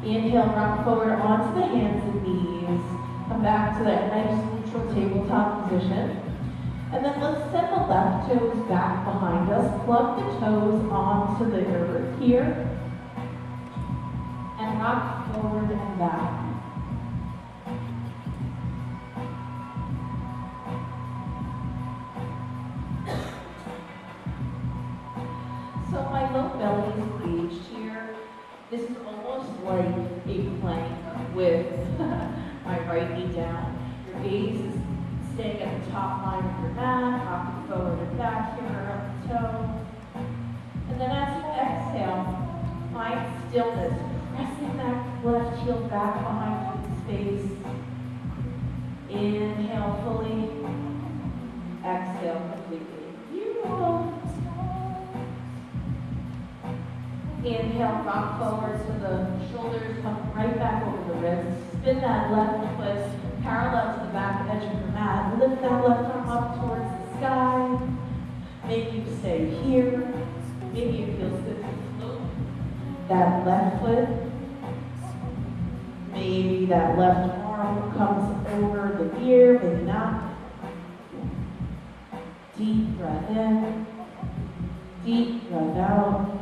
Inhale, rock forward onto the hands and knees. Come back to that nice neutral tabletop position. And then let's send the left toes back behind us. Plug the toes onto the earth here. And rock forward and back. So my low belly is engaged here. This is almost like a plank with my right knee down. Your gaze is staying at the top line of your mat, rocking forward and back here up the toe. And then as you exhale, find stillness, pressing that left heel back behind you in space. Inhale fully, exhale completely. Beautiful. Inhale, rock forward so the shoulders come right back over the wrists. Spin that left foot parallel to the back edge of your mat. Lift that left arm up towards the sky. Maybe you stay here. Maybe it feels good to float that left foot. Maybe that left arm comes over the ear, maybe not. Deep breath in. Deep breath out.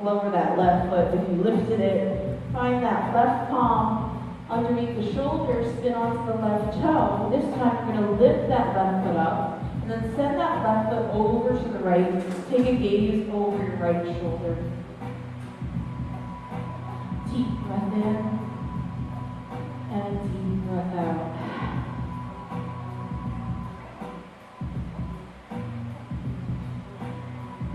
Lower that left foot if you lifted it. Find that left palm underneath the shoulder, spin onto the left toe. This time you're going to lift that left foot up and then send that left foot over to the right. Take a gaze over your right shoulder. Deep breath in and deep breath out.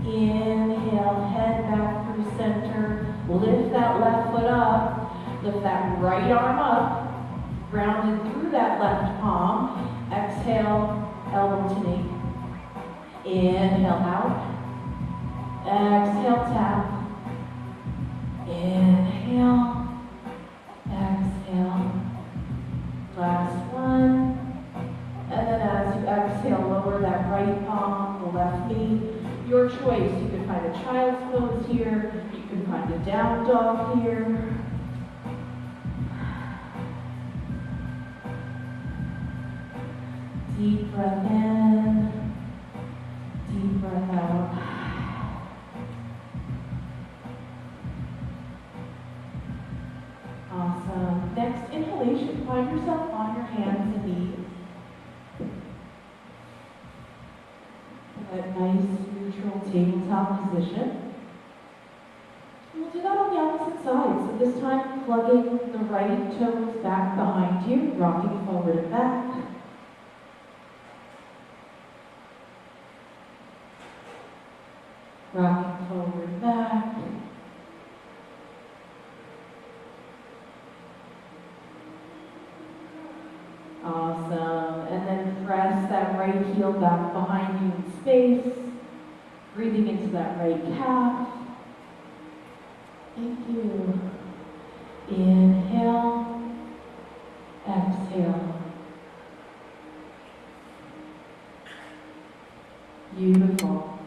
Inhale, head back through center. Lift that left foot up. Lift that right arm up. Grounded through that left palm. Exhale, elbow to knee. Inhale out. Exhale, tap. Inhale. Exhale. Last one. And then as you exhale, lower that right palm, the left knee. Your choice. You can find a child's pose here. You can find a down dog here. Deep breath in. Deep breath out. Awesome. Next inhalation, find yourself on your hands and knees. That nice neutral tabletop position. We'll do that on the opposite side. So this time, plugging the right toes back behind you, rocking forward and back. Rocking forward and back. Awesome. And then press that right heel back behind you in space. Breathing into that right calf. Thank you. Inhale. Exhale. Beautiful.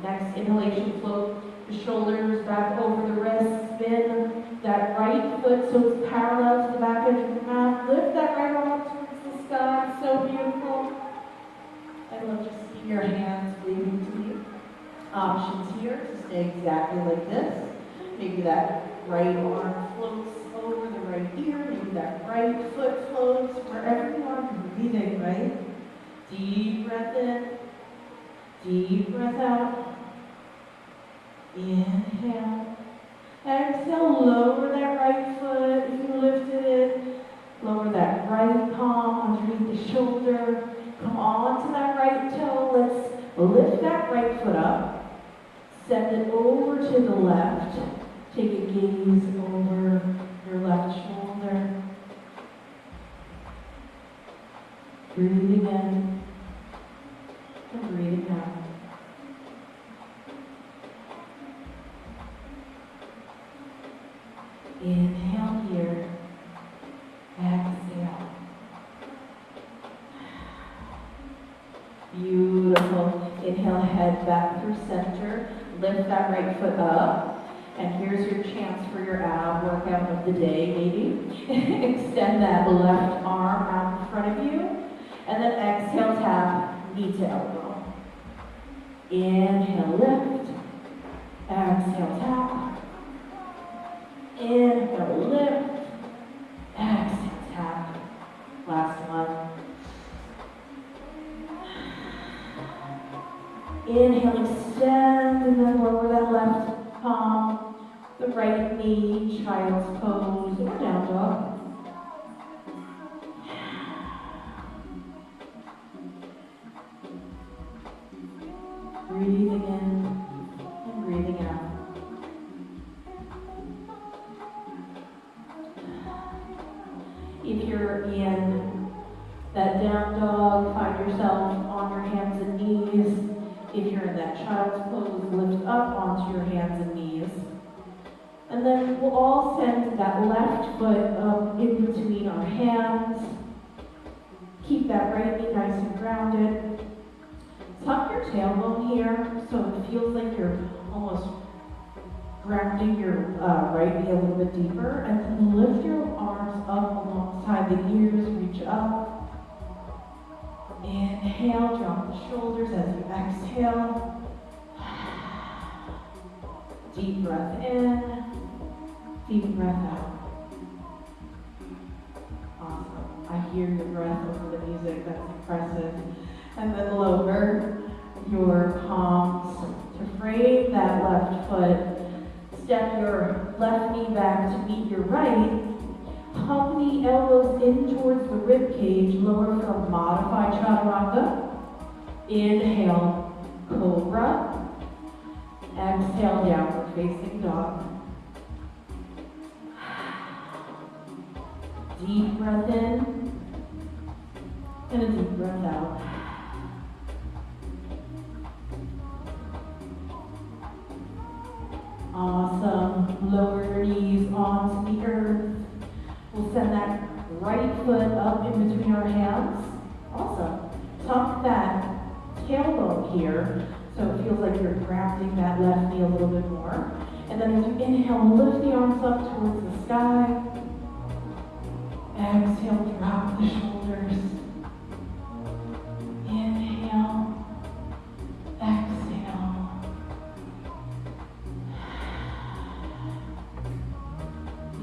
Next inhalation, float the shoulders back over the wrists. Spin that right foot so it's parallel to the back edge of your mat. Lift that right arm up towards the sky. So beautiful. I love just seeing your hands waving to you. Options here to stay exactly like this. Maybe that right arm floats over the right ear. Maybe that right foot floats wherever you are. You're breathing, right? Deep breath in. Deep breath out. Inhale. Exhale, lower that right foot if you lifted it. Lower that right palm underneath the shoulder. Come on to that right toe. Let's lift that right foot up. Send it over to the left. Take a gaze over your left shoulder. Breathing in and breathing out. Inhale here. Exhale. Beautiful. Inhale, head head back through center. Lift that right foot up. And here's your chance for your ab workout of the day, maybe. Extend that left arm out in front of you. And then exhale, tap, knee to elbow. Inhale, lift. Exhale, tap. Inhale, lift. Exhale, tap. Last one. Inhale, extend, and then lower that left palm. The right knee, child's pose, or down dog. Breathing in and breathing out. If you're in that down dog, find yourself on your hands and knees. If you're in that child's pose, lift up onto your hands and knees. And then we'll all send that left foot up in between our hands. Keep that right knee nice and grounded. Tuck your tailbone here so it feels like you're almost grounding your right knee a little bit deeper. And then lift your arms up alongside the ears, reach up. Inhale, drop the shoulders as you exhale. Deep breath in. Deep breath out. Awesome. I hear your breath over the music. That's impressive. And then lower your palms to frame that left foot. Step your left knee back to meet your right. Hug the elbows in towards the rib cage. Lower from modified chaturanga. Inhale, cobra. Exhale, downward facing dog. Deep breath in, and a deep breath out. Awesome. Lower your knees onto the earth. We'll send that right foot up in between our hands. Awesome. Tuck that tailbone here so it feels like you're grounding that left knee a little bit more. And then as you inhale, lift the arms up towards the sky. Exhale, drop the shoulders. Inhale, exhale.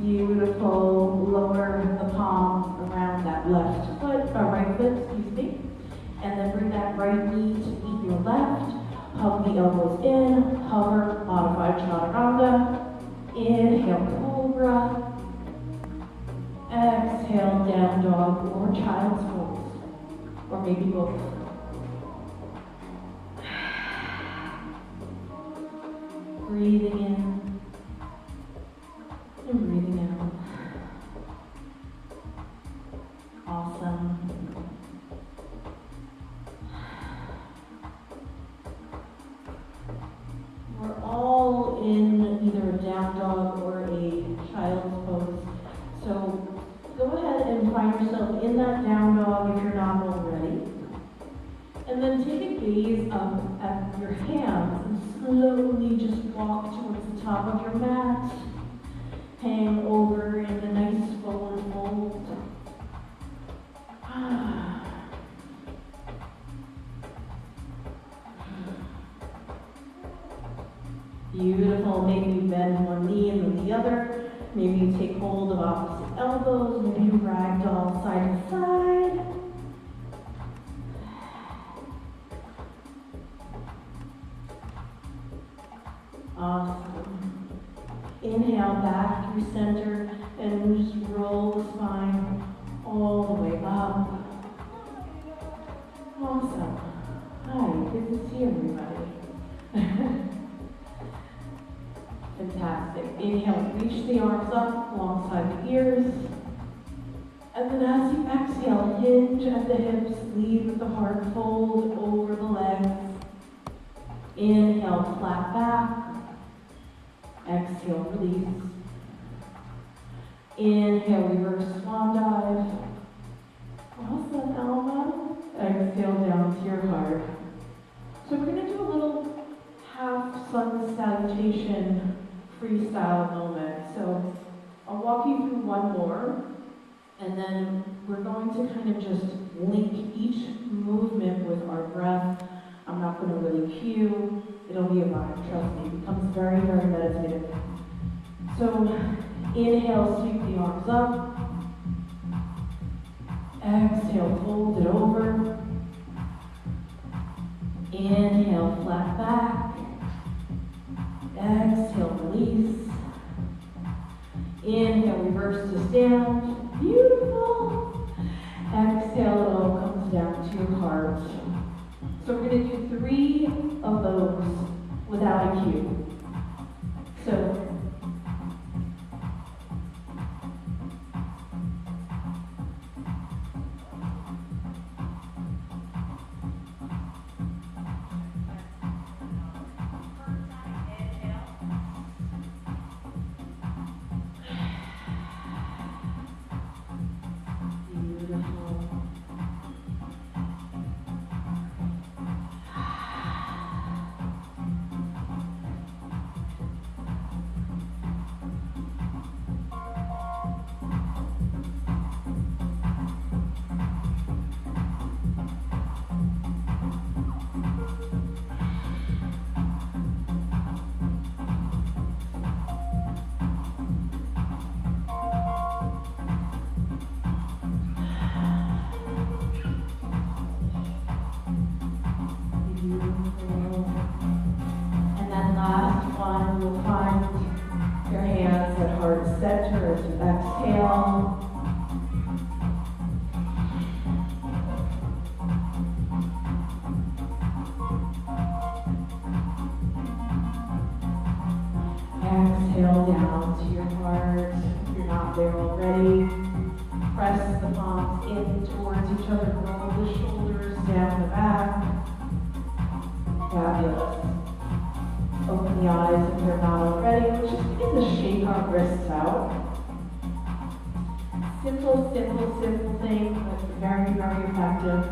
Beautiful. Lower the palms around that left foot, or right foot, excuse me. And then bring that right knee to meet your left. Hug the elbows in, hover, modified chaturanga. Inhale, cobra. Exhale, down dog or child's pose, or maybe both. Breathing in and breathing out. Awesome. We're all in either a down dog or a child's pose. So go ahead and find yourself in that down dog if you're not already. And then take a gaze up at your hands and slowly just walk towards the top of your mat. Hang over in a nice forward fold. Beautiful. Maybe you bend one knee and then the other. Maybe you take hold of opposite elbows. Maybe you ragdoll side to side. Awesome. Inhale back through center and just roll the spine all the way up. Awesome. Hi, good to see everybody. Fantastic. Inhale, reach the arms up alongside the ears. And then as you exhale, hinge at the hips, lead with the heart, fold over the legs. Inhale, flat back. Exhale, release. Inhale, reverse swan dive. Awesome, Alma. Exhale down to your heart. So we're going to do a little meditation freestyle moment. So I'll walk you through one more, and then we're going to kind of just link each movement with our breath. I'm not going to really cue. It'll be a vibe, trust me. It becomes very, very meditative. So inhale, sweep the arms up. Exhale, fold it over. Inhale, flat back. Exhale, release. Inhale, reverse to stand. Beautiful. Exhale, it all comes down to your heart. So we're going to do 3 of those without a cue. So and then last one, you'll find your hands at heart center as you exhale. Exhale down to your heart. If you're not there already, press the palms in towards each other, roll the shoulders down the back. Fabulous. Open the eyes if you're not already. Let's just begin to shake our wrists out. Simple, simple, simple thing, but very, very effective.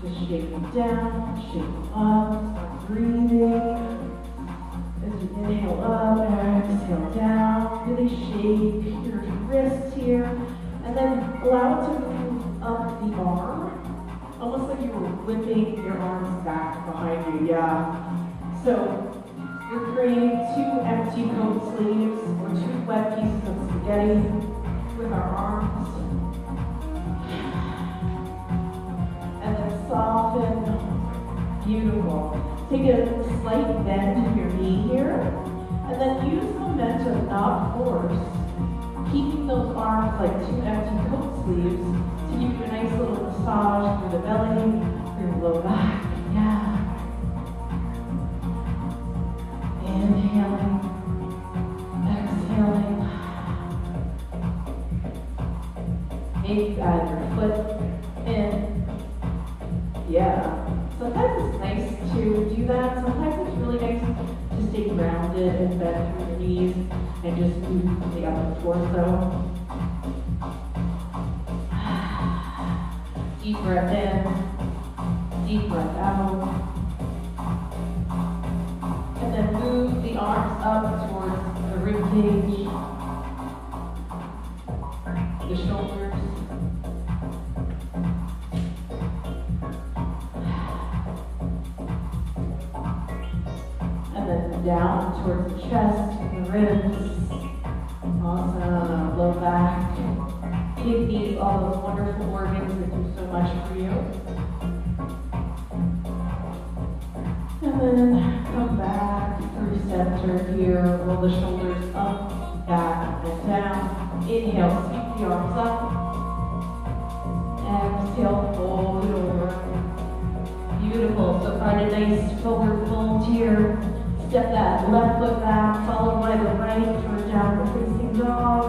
Just shake them down, shake them up, start breathing. As you inhale up, exhale down. Really shake your wrists here. And then allow it to move up the arm. Almost like you were whipping your arms back behind you, yeah. So we're creating 2 empty coat sleeves or 2 wet pieces of spaghetti with our arms. And then soften, beautiful. Take a slight bend in your knee here, and then use momentum, not force. Keeping those arms like 2 empty coat sleeves to give you a nice little massage through the belly, through your low back. Yeah. Inhaling, exhaling. Maybe add your foot in. Yeah. Sometimes it's nice to do that. Sometimes it's really nice to stay grounded and bend through your knees and just move the upper torso. Deep breath in, deep breath out. And then move the arms up towards the rib cage, the shoulders. And then down towards the chest, the ribs. Awesome. Low back. Kidneys, all those wonderful organs that do so much for you. And then come back through center here. Roll the shoulders up, back, and down. Inhale, sweep the arms up. Exhale, fold it over. Beautiful. So find a nice forward fold here. Step that left foot back, followed by the right for a downward facing dog.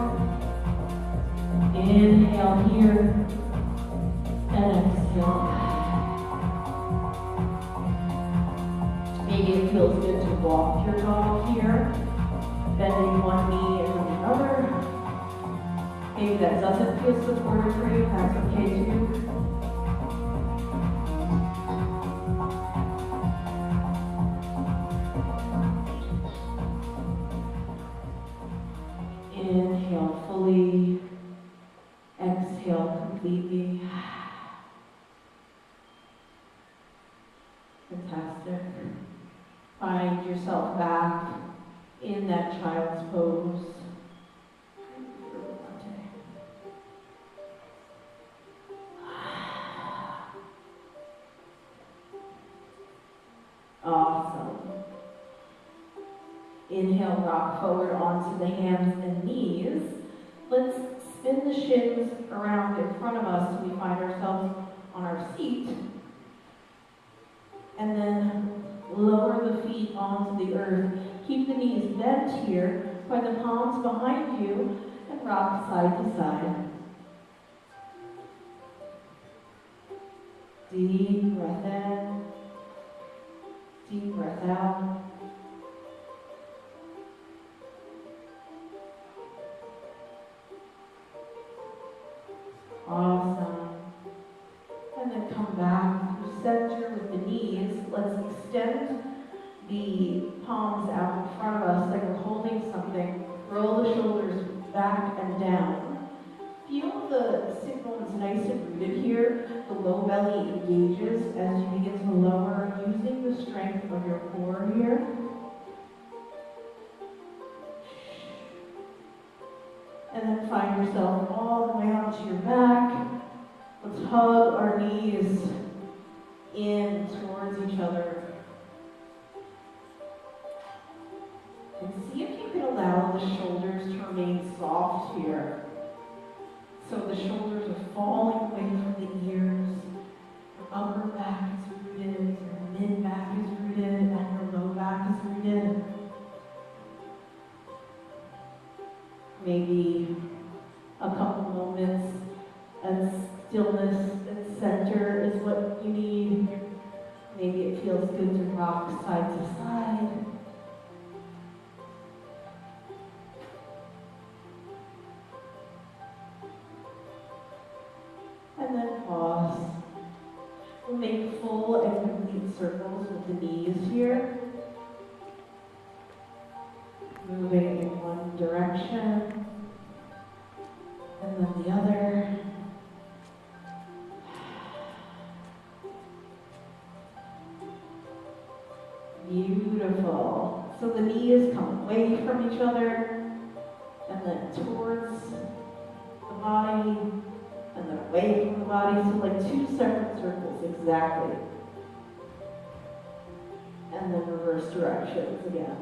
Inhale here, and exhale. Maybe it feels good to walk your dog here, bending one knee and the other. Maybe that doesn't feel supportive for you, that's okay too. yourself back in that child's pose. Awesome. Inhale, rock forward onto the hands and knees. Let's spin the shins around in front of us so we find ourselves on our seat. And then lower the feet onto the earth. Keep the knees bent here. Find the palms behind you and rock side to side. Deep breath in. Deep breath out. Awesome. And then come back through center with the knees. Let's extend the palms out in front of us like we're holding something. Roll the shoulders back and down. Feel the sit bones nice and rooted here. The low belly engages as you begin to lower, using the strength of your core here. And then find yourself all the way onto your back. Let's hug our knees in towards each other. And see if you can allow the shoulders to remain soft here. So the shoulders are falling away from the ears. Your upper back is rooted, your mid back is rooted, and your low back is rooted. Maybe a couple moments of stillness and center is what you need. Maybe it feels good to rock side to side. And then pause. We'll make full and complete circles with the knees here. Moving in one direction, and then the other. Beautiful. So the knees come away from each other, and then towards the body, and then away from the body. So like two separate circles, exactly. And then reverse directions again.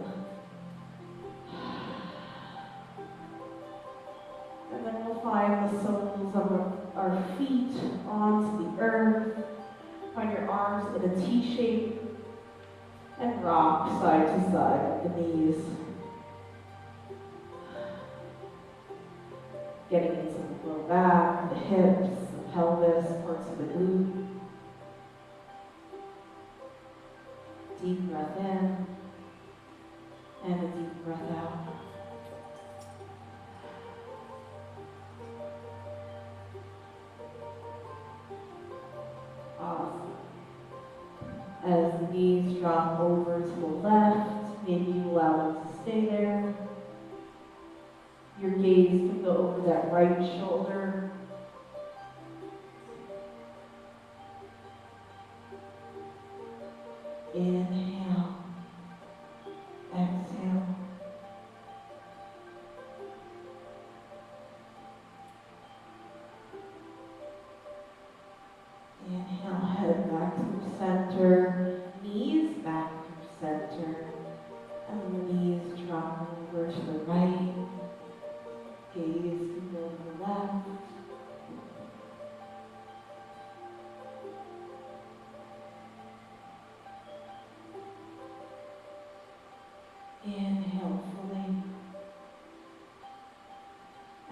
And then we'll find the soles of our feet onto the earth. Find your arms in a T shape and rock side to side with the knees. Getting into the low back, the hips, the pelvis, parts of the glute. Deep breath in and a deep breath out. Awesome. As the knees drop over to the left, maybe you allow them to stay there. Your gaze can go over that right shoulder. Inhale. Exhale. Inhale, head back through center, knees back through center, and the knees drop over to the right, gaze can go to the left. Inhale fully,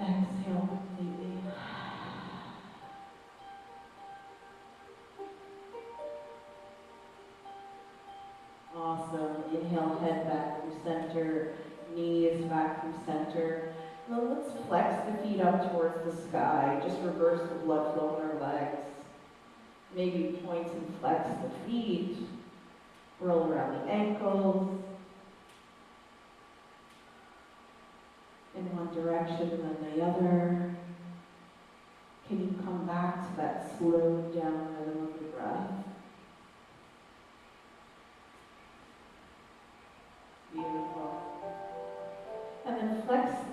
exhale completely. Awesome. Inhale, head back through center, knees back through center. Now let's flex the feet up towards the sky. Just reverse the blood flow in our legs. Maybe point and flex the feet. Roll around the ankles. In one direction and then the other. Can you come back to that slowed down rhythm of the breath?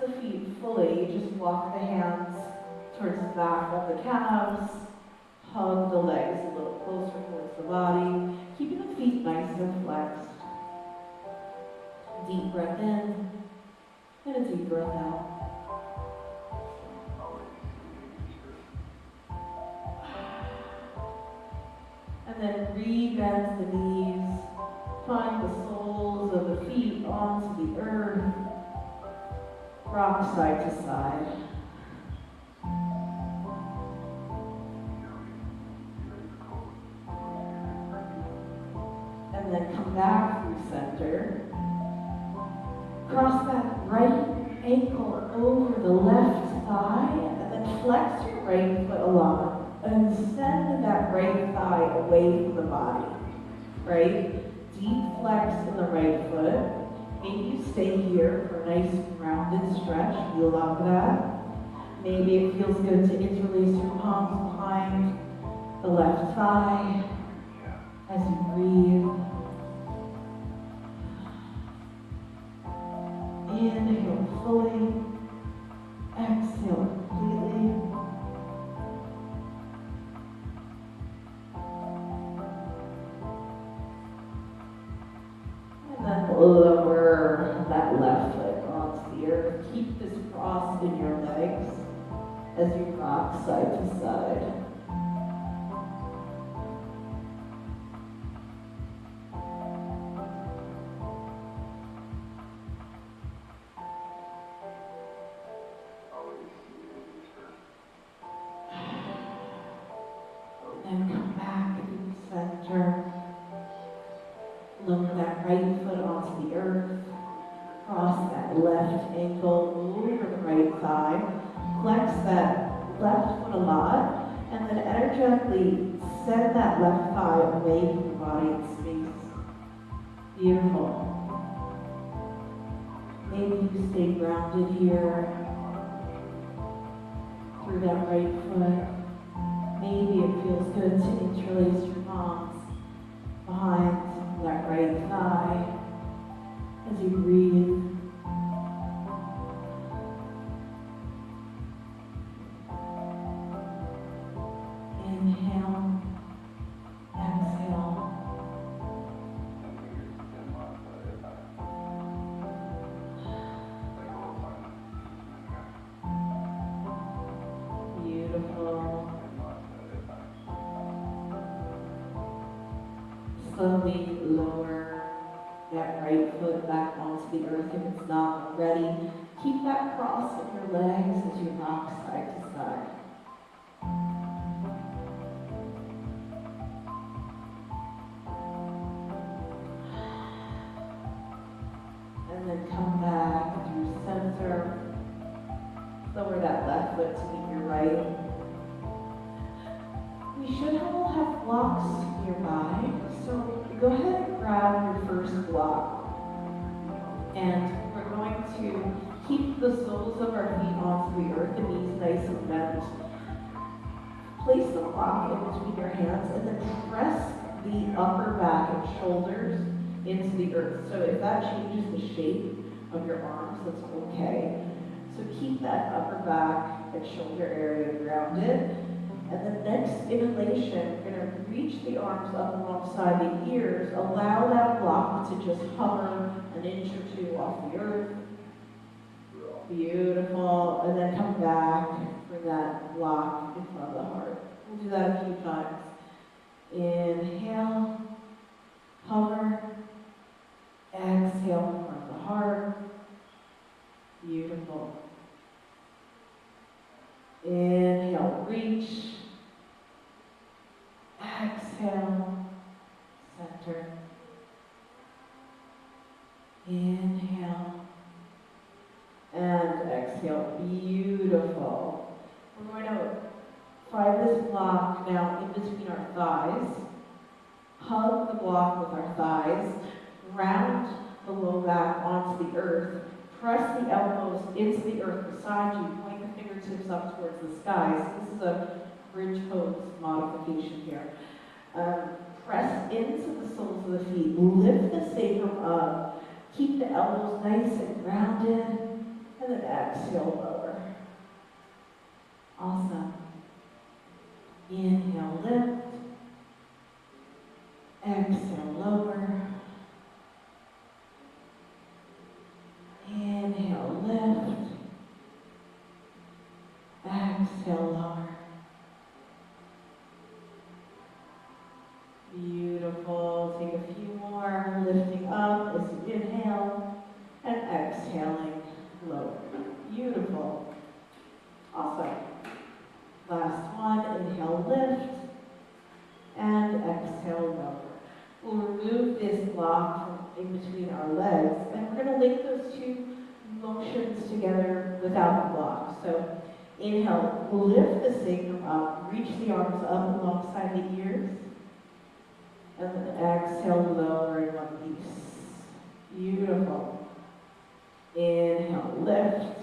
the feet fully. Just walk the hands towards the back of the calves. Hug the legs a little closer towards the body. Keeping the feet nice and flexed. Deep breath in and a deep breath out. And then re-bend the knees. Find the soles of the feet onto the earth. Rock side to side. And then come back through center. Cross that right ankle over the left thigh, and then flex your right foot along. And send that right thigh away from the body. Right? Deep flex in the right foot. Maybe you stay here for a nice rounded stretch. Feel out that. Maybe it feels good to interlace your palms behind the left thigh as you breathe. Inhale fully. Exhale completely. And then lower that left leg onto the earth. Keep this cross in your legs as you rock side to side. And come back to the center. Lower that right foot onto the earth. Cross that left ankle over the right thigh. Flex that left foot a lot. And then energetically send that left thigh away from the body in space. Beautiful. Maybe you stay grounded here through that right foot. Maybe it feels good to interlace your palms behind that right thigh as you breathe. Inhale, exhale. Beautiful. Slowly lower that right foot back onto the earth if it's not already. Keep that cross in your legs as you rock side to side. And then come back through center. Lower that left foot to meet your right. We should all have blocks nearby, so go ahead and grab your first block. And we're going to keep the soles of our feet onto the earth, the knees nice and bent. Place the block in between your hands and then press the upper back and shoulders into the earth. So if that changes the shape of your arms, that's okay. So keep that upper back and shoulder area grounded. And the next inhalation, we're going to reach the arms up alongside the ears. Allow that block to just hover an inch or two off the earth. Beautiful. And then come back for that block in front of the heart. We'll do that a few times. Inhale, hover. Exhale in front of the heart. Beautiful. Inhale, reach. Exhale, center. Inhale. And exhale. Beautiful. We're going to find this block now in between our thighs. Hug the block with our thighs. Round the low back onto the earth. Press the elbows into the earth beside you. Point the fingertips up towards the sky. So this is a bridge pose modification here. Press into the soles of the feet. Lift the sacrum up. Keep the elbows nice and grounded. And then exhale, lower. Awesome. Inhale, lift. Exhale, lower. Inhale, lift. Exhale, lower. Beautiful. Take a few more. Lifting up as you inhale and exhaling, lower. Beautiful. Awesome. Last one. Inhale, lift. And exhale, lower. We'll remove this block from in between our legs, and we're going to link those two motions together without the block. So inhale, lift the sacrum up, reach the arms up alongside the ears, and then exhale, lower in one piece. Beautiful. Inhale, lift.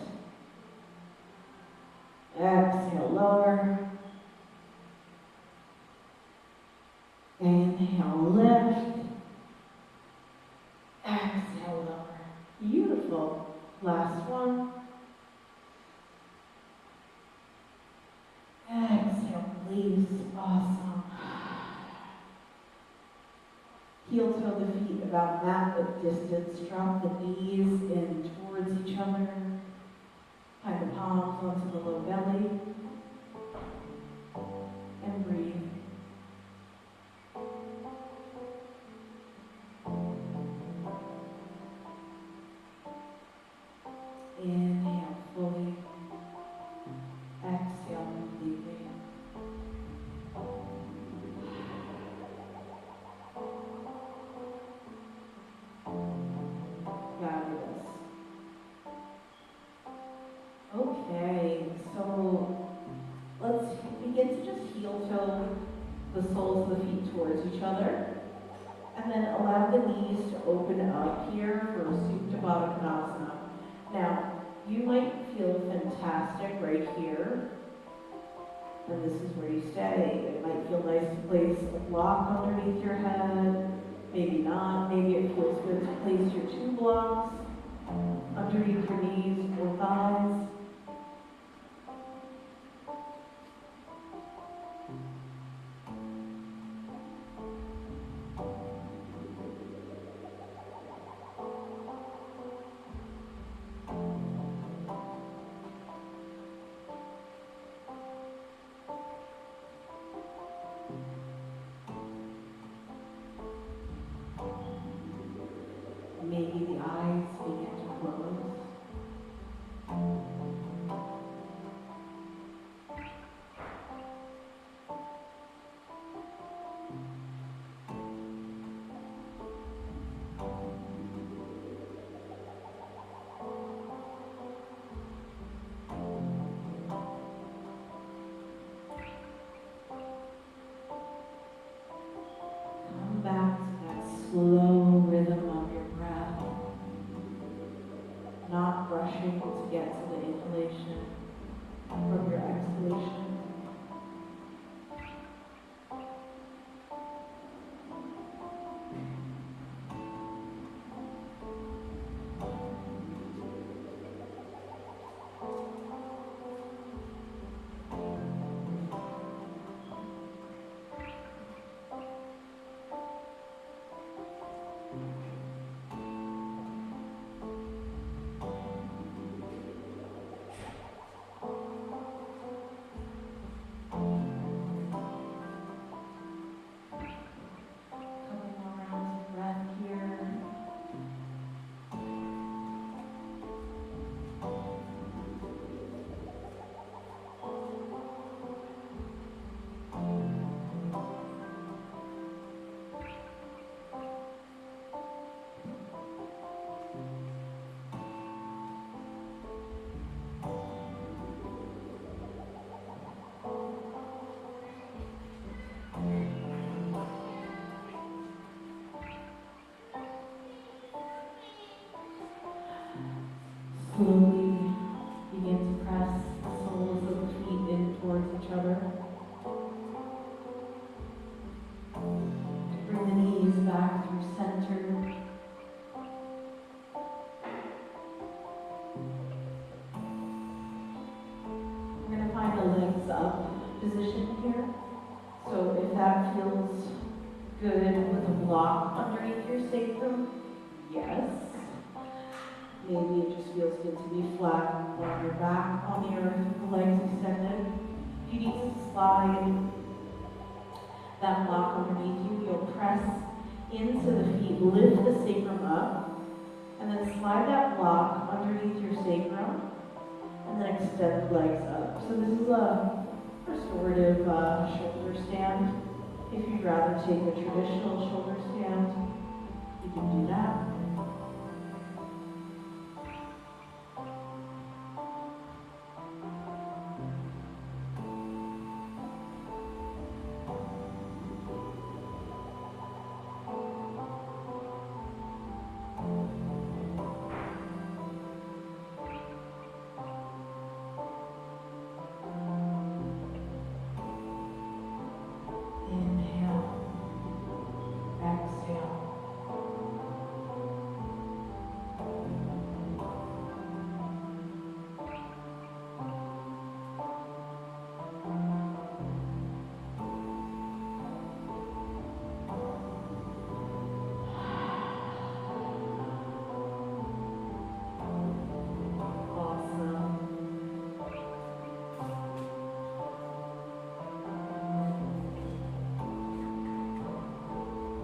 Exhale, lower. Inhale, lift. Exhale, lower. Beautiful. Last one. Exhale, please. Awesome. Heel toe the feet about mat width distance. Drop the knees in towards each other. Tie the palms onto the low belly. And breathe. Inhale fully. Exhale completely. Fabulous. Okay, so let's begin to just heel toe the soles of the feet towards each other. And then allow the knees to open up here for Supta Baddha Konasana. Now, you might feel fantastic right here, and this is where you stay. It might feel nice to place a block underneath your head, maybe not. Maybe it feels good to place your two blocks underneath your knees or thighs. Maybe the eyes begin to close. Come back to that slow rhythm of your breath, not rushing to get to the inhalation from your exhalation. Slowly begin to press the soles of the feet in towards each other. Bring the knees back through center. Good. With a block underneath your sacrum? Yes. Maybe it just feels good to be flat on your back on the earth with the legs extended. You need to slide that block underneath you. You'll press into the feet, lift the sacrum up, and then slide that block underneath your sacrum, and then extend the legs up. So this is a restorative shoulder stand. If you'd rather take a traditional shoulder stand, you can do that.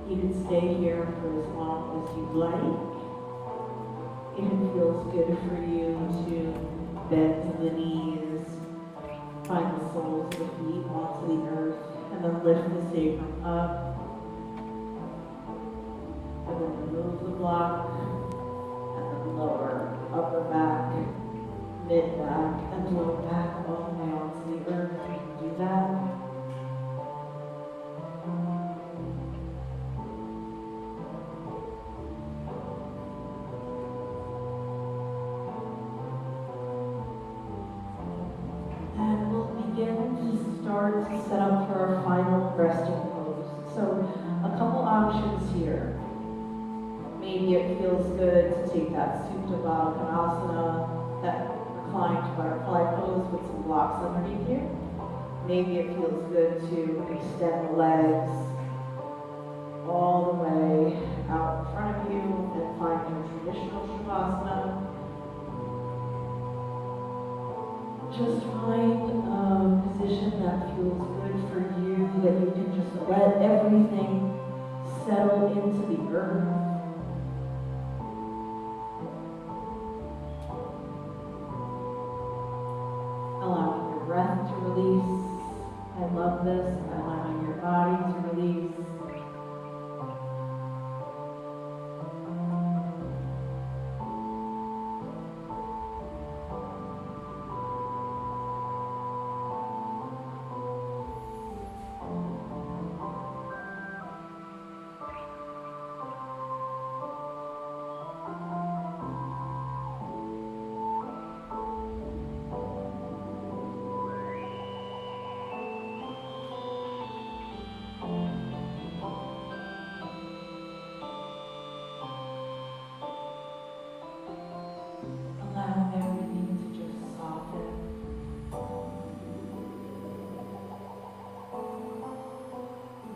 You can stay here for as long as you'd like. If it feels good for you to bend the knees, find the soles of the feet onto the earth, and then lift the sacrum up. And then remove the block, and then lower, upper back, mid back, and low back all the way onto the earth. You can do that. Start to set up for our final resting pose. So a couple options here. Maybe it feels good to take that Supta Baddha Konasana, that reclined butterfly pose with some blocks underneath you. Maybe it feels good to extend the legs all the way out in front of you and find your traditional Shavasana. Just find a position that feels good for you, that you can just let everything settle into the earth. Allowing your breath to release. I love this. Allowing your body to release.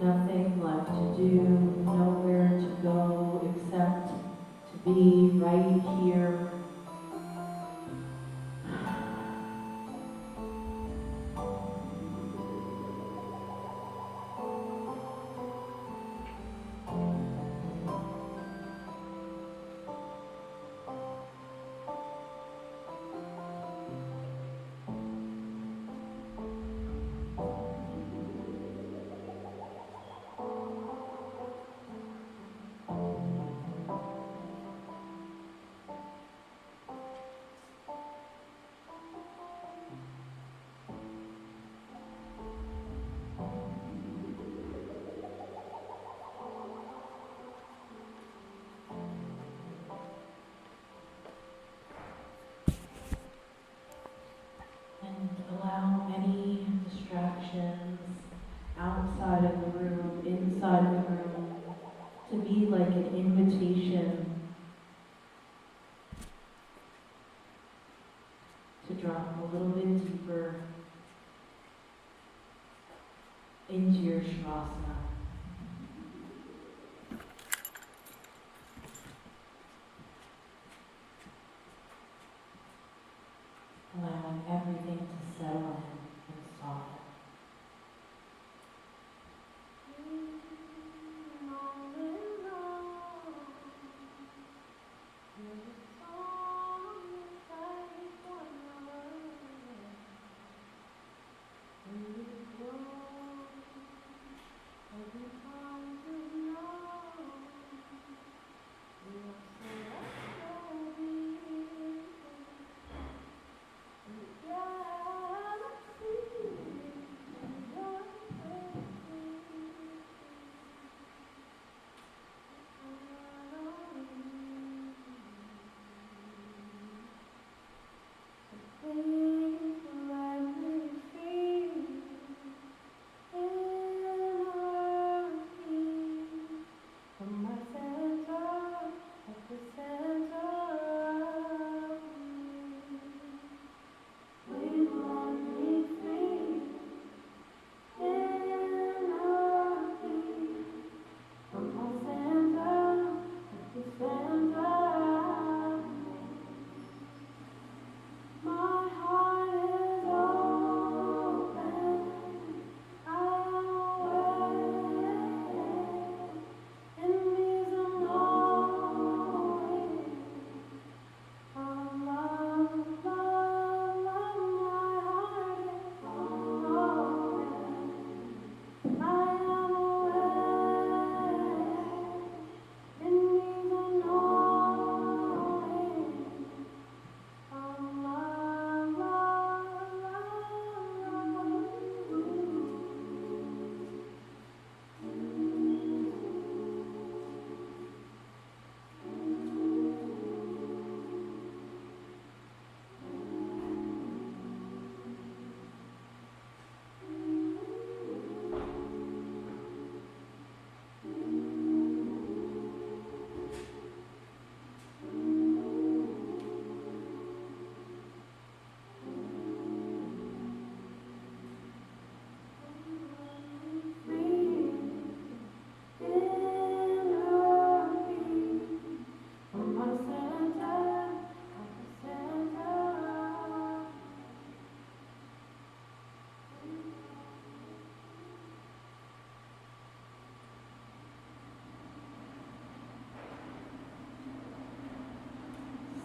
Nothing left to do, nowhere to go except to be right here. Allow any distractions outside of the room, inside of the room, to be like an invitation to drop a little bit deeper into your Shavasana. everything to settle in and soften.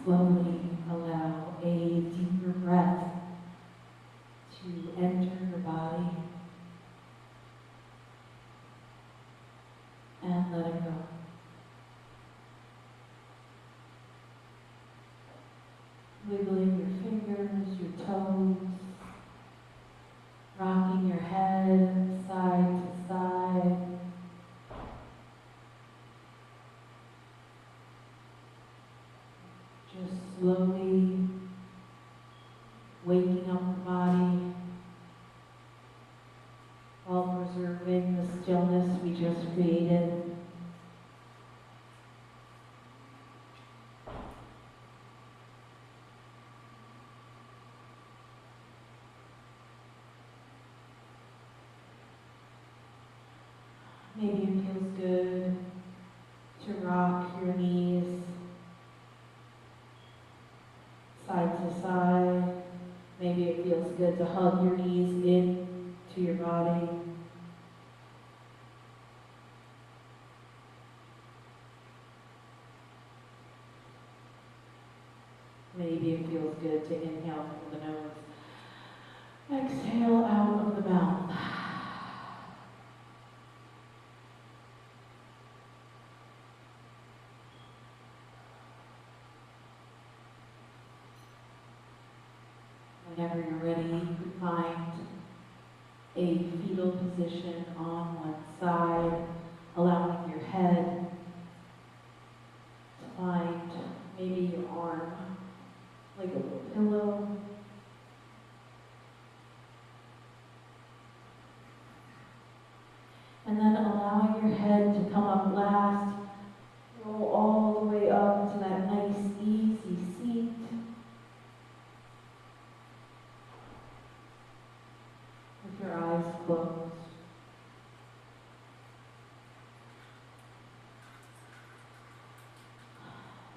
Slowly allow a deeper breath to enter your body and let it go. Wiggling your fingers, your toes, rocking your head side to side. Just slowly waking up the body while preserving the stillness we just created. Maybe it feels good to rock your knees side to side. Maybe it feels good to hug your knees in to your body. Maybe it feels good to inhale through the nose. Exhale out of the mouth. Whenever you're ready, you can find a fetal position on one side, allowing your head to find maybe your arm like a little pillow. And then allowing your head to come up last, roll all the way up to that nice easy seat. With your eyes closed.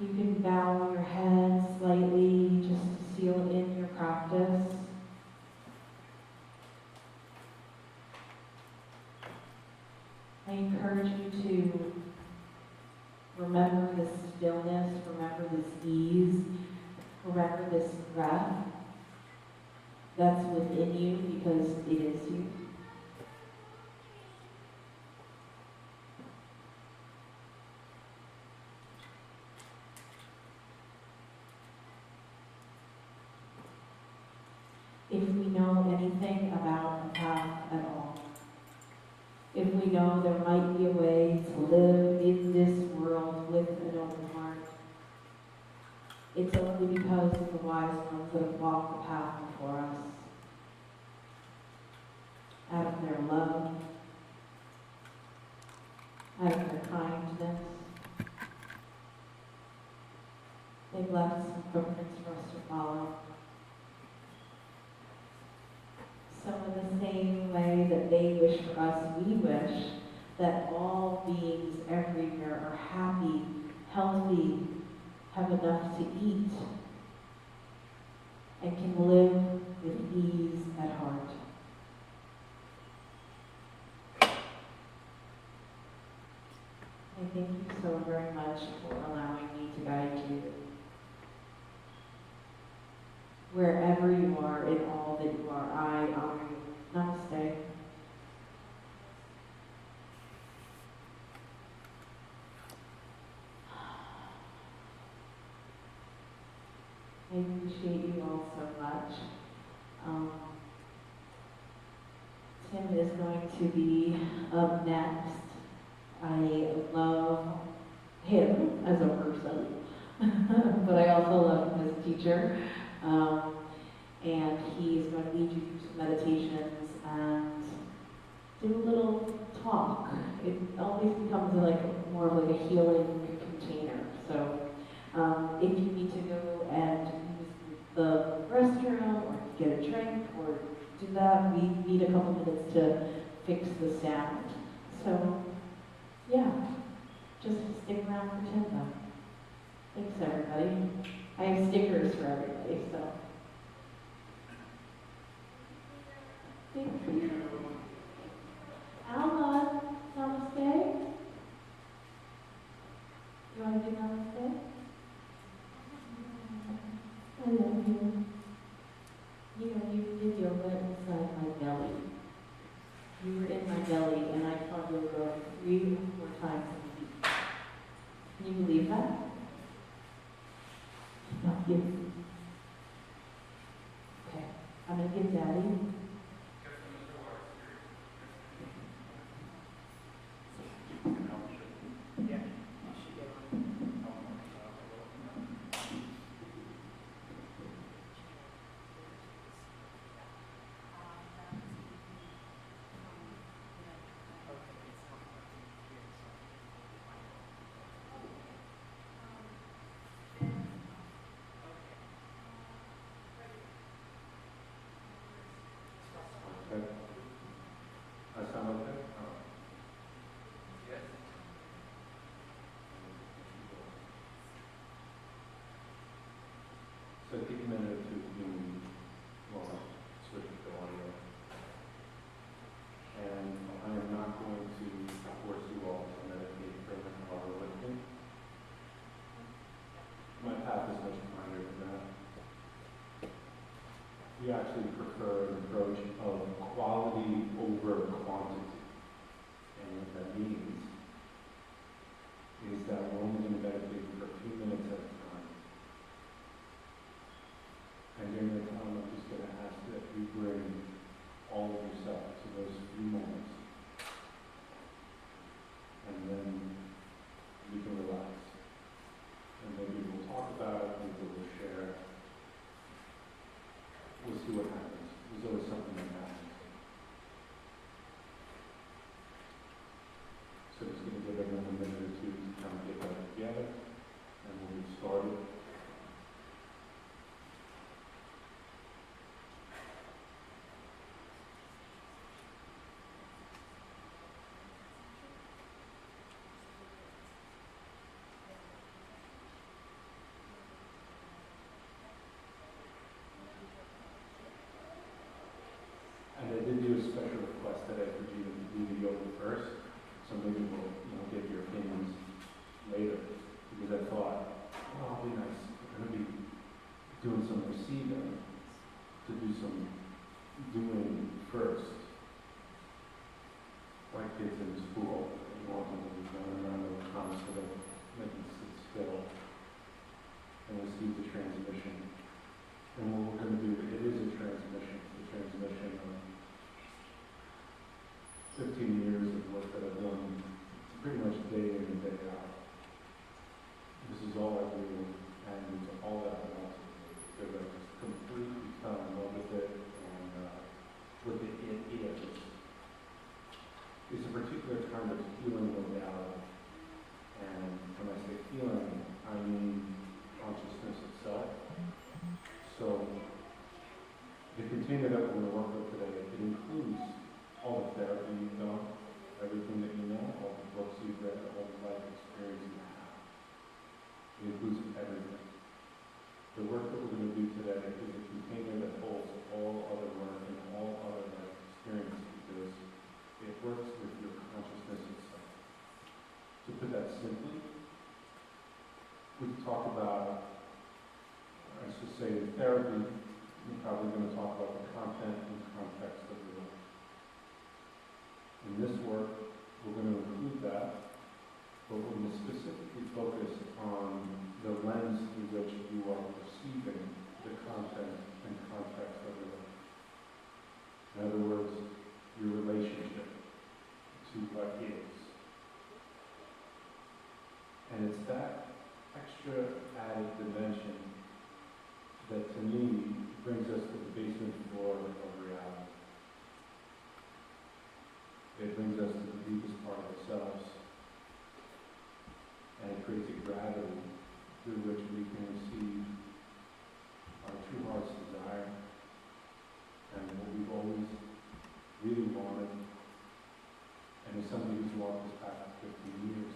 You can bow your head slightly just to seal in your practice. I encourage you to remember this stillness, remember this ease, remember this breath that's within you because it is you. If we know anything about a path at all, if we know there might be a way to live in this world with an open heart, it's only because of the wise ones that have walked the path before us. Out of their love, out of their kindness, they've left some footprints for us to follow. So in the same way that they wish for us, we wish that all beings everywhere are happy, healthy, have enough to eat, and can live with ease at heart. I thank you so very much for allowing me to guide you. Wherever you are, in all that you are, I honor you. Namaste. I appreciate you all so much. Tim is going to be up next. I love him as a person, but I also love him as a teacher. And he is going to lead you through some meditations and do a little talk. It always becomes more of like a healing container. So if you need to go and use the restroom or get a drink or do that, we need a couple minutes to fix the sound. So yeah, just stick around for Tim though. Thanks everybody. I have stickers for everybody, so. Thank you. Alma, namaste. You want to do namaste? I love you. You know, you did yoga inside my belly. You were in my belly, and I taught yoga 3 or 4 times a week. Can you believe that? Not you. Okay, I'm going to give Daddy. So take a minute to switch the audio. And I am not going to force you all to meditate further while we're listening. My path is much kinder than that. We actually prefer an approach of quality over quantity. And what that means is that we're only going to meditate for a few minutes at a time. And during the time, I'm just going to ask that you bring all of yourself to those few moments. And then you can relax. And maybe we'll talk about it, maybe we'll share. We'll see what happens. There's always something that happens. doing some receiving to do some doing first. Like kids in school, you want them to be going around the constant, making sit still, and receive the transmission. And what we're going to do, it is a transmission. It's a transmission of 15 years of work that I've done pretty much day in and day out. This is all I do, and it's all that I want to do. Because I just completely fell in love with it, and what it is. It's a particular kind of healing modality. And when I say healing, I mean consciousness itself. So the container that we're going to work with today, it includes all the therapy you've done, everything that you know, all the books you've read, all the life experience you have. It includes everything. The work that we're going to do today is a container that holds all other work and all other life experience, because it works with your consciousness itself. To put that simply, we talk about, I should say, therapy. We're probably going to talk about the content and context of the work. In this work, we're going to include that, but we're going to specifically focus on the lens through which you are perceiving the content and context of the work. In other words, your relationship to what is. And it's that extra added dimension that, to me, brings us to the basement floor of reality. It brings us to the deepest part of ourselves, and it creates a gravity through which we can receive our true heart's desire and what we've always really wanted. And as somebody who's walked this path for 15 years,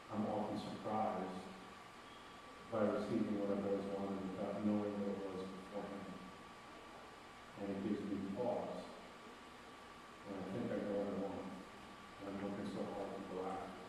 I'm often surprised by receiving what I've always wanted without knowing what it was beforehand. And it gives me pause when I think I know what I want, and I'm looking so hard to go after.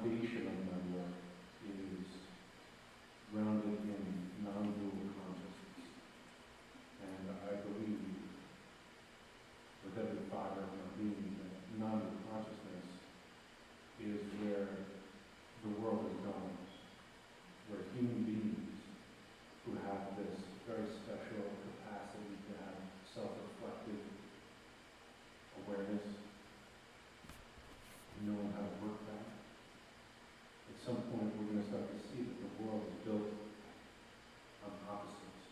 foundation of my work is grounded in non-dual consciousness. And I believe with every fiber of my being that non-dual consciousness is where the world is going, where human beings who have this very special capacity to have self-reflective awareness, knowing how to work that. At some point, we're going to start to see that the world is built on opposites.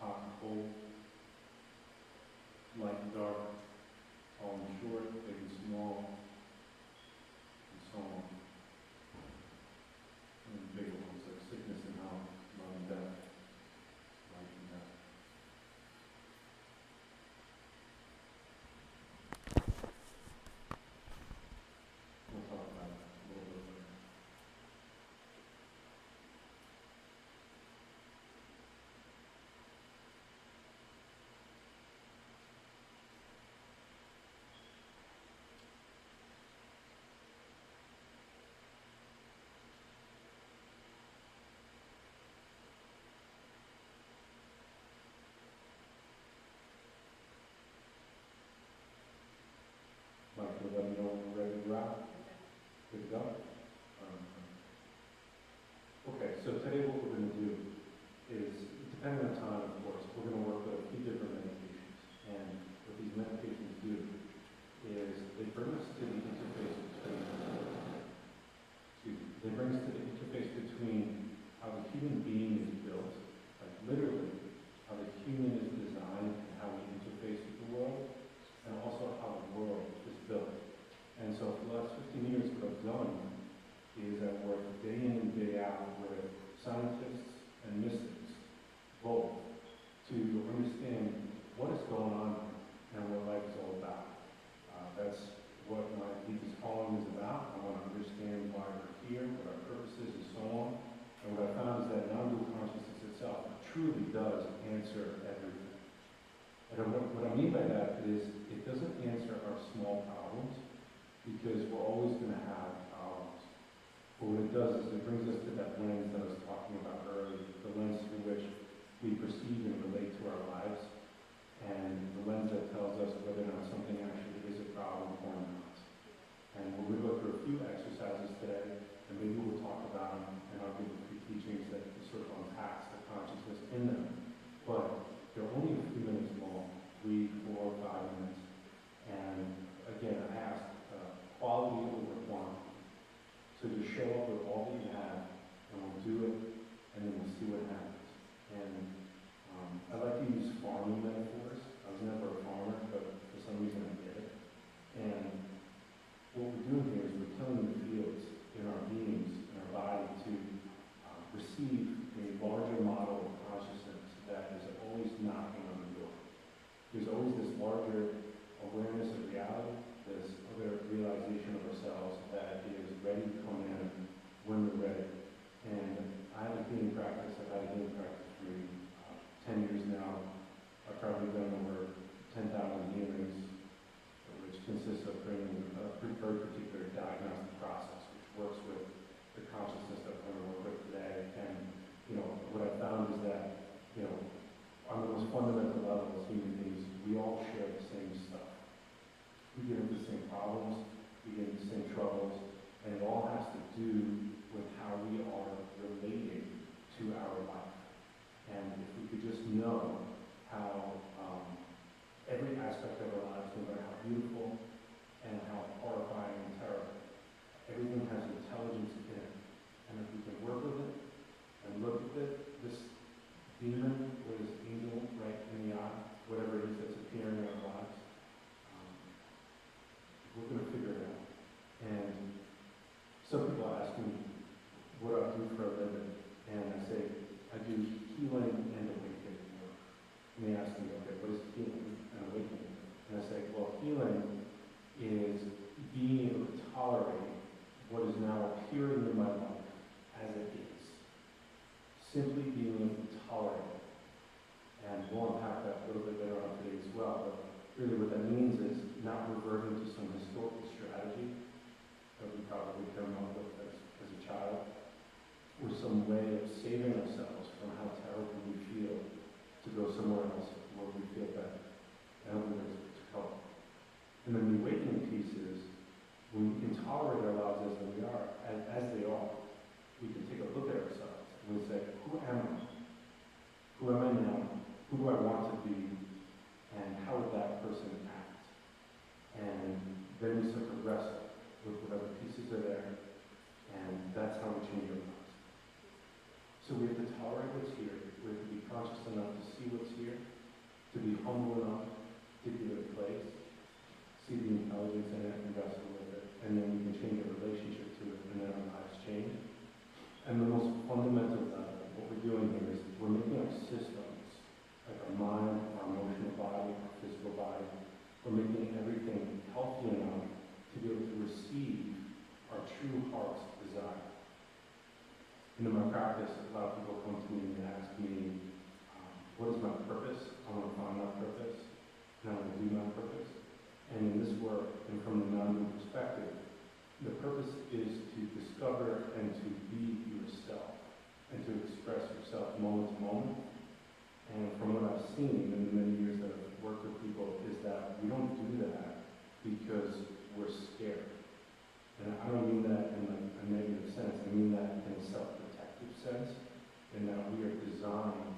Hot and cold, light and dark, tall and short, big and small, and so on. And the bigger ones like sickness and health, love and death, life and death. We'll talk about that a little bit later. Mike, will let me know when we're ready to wrap? Good to go? Okay, so today what we're going to do is, depending on time, of course, we're going to work with a few different meditations. And what these meditations do is they bring us to the interface between, they bring us to the interface between how the human being is built, like literally how the human is designed and how we interface with the world, and also how the world is built. And so for the last 15 years, what I've done is I've worked day in and day out with scientists and mystics, both, to understand what is going on and what life is all about. That's what my deepest calling is about. I want to understand why we're here, what our purpose is, and so on. And what I found is that non-dual consciousness itself truly does answer everything. And what I mean by that is it doesn't answer our small problems, because we're always going to have problems. But what it does is it brings us to that lens that I was talking about earlier, the lens through which we perceive and relate to our lives, and the lens that tells us whether or not something actually is a problem or not. And we're going to go through a few exercises today, and maybe we'll talk about them, and I'll give a few teachings that sort of unpacks the consciousness in them. But they're only a few minutes long, 3, 4, 5 minutes. And again, I ask quality over quantity. So just show up with all that you have, and we'll do it, and then we'll see what happens. And I like to use farming metaphors. I was never a farmer, but for some reason I did it. And what we're doing here is we're tilling the fields in our beings, in our body, to receive a larger model of consciousness that is always knocking on the door. There's always this larger awareness of reality, this other realization of ourselves that is ready to come in when we're ready. And I have a healing practice. I've had a healing practice for 10 years now. I've probably done over 10,000 healings, which consists of bringing a very particular diagnostic process, which works with the consciousness that we're going to work with today. And, what I found is that, on the most fundamental level as human beings, we all share the same stuff. We get into the same problems, we get into the same troubles, and it all has to do with how we are relating to our life. And if we could just know how every aspect of our lives, no matter how beautiful and how horrifying and terrible, everything has intelligence in it. And if we can work with it and look at it, this demon or this angel right in the eye, whatever it is that's appearing in our lives, we're going to figure it out. And some people ask me what I do for a living, and I say, I do healing and awakening work. And they ask me, okay, what is healing and awakening? And I say, well, healing is being able to tolerate what is now appearing in my life as it is. Simply being able to tolerate it. And we'll unpack that a little bit later on today as well. But some way of saving ourselves from how terrible we feel to go somewhere else where we feel better. In other words, to help. And then the awakening piece is when we can tolerate our lives as they are, we can take a look at ourselves and we say, who am I? Who am I now? Who do I want to be? And how would that person act? And then we start to wrestle with whatever pieces are there, and that's how we change our lives. So we have to tolerate what's here. We have to be conscious enough to see what's here, to be humble enough to give it a place, see the intelligence in it and wrestle with it, and then we can change our relationship to it, and then our lives change. And the most fundamental level, what we're doing here is we're making our systems, like our mind, our emotional body, our physical body, we're making everything healthy enough to be able to receive our true heart's desire. And in my practice, a lot of people come to me and ask me, what is my purpose? I want to find my purpose, and I want to do my purpose. And in this work, and from the non-dual perspective, the purpose is to discover and to be yourself, and to express yourself moment to moment. And from what I've seen in the many years that I've worked with people is that we don't do that because we're scared. And I don't mean that in like a negative sense. I mean that in a self-protective sense, in that we are designed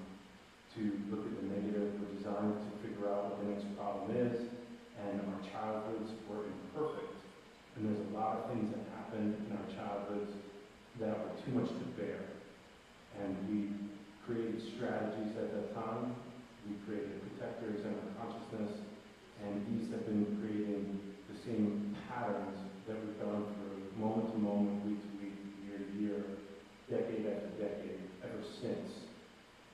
to look at the negative. We're designed to figure out what the next problem is. And our childhoods were imperfect. And there's a lot of things that happen in our childhoods that were too much to bear. And we created strategies at that time. We created protectors in our consciousness. And these have been creating the same patterns that we've gone through moment to moment, week to week, year to year, decade after decade, ever since.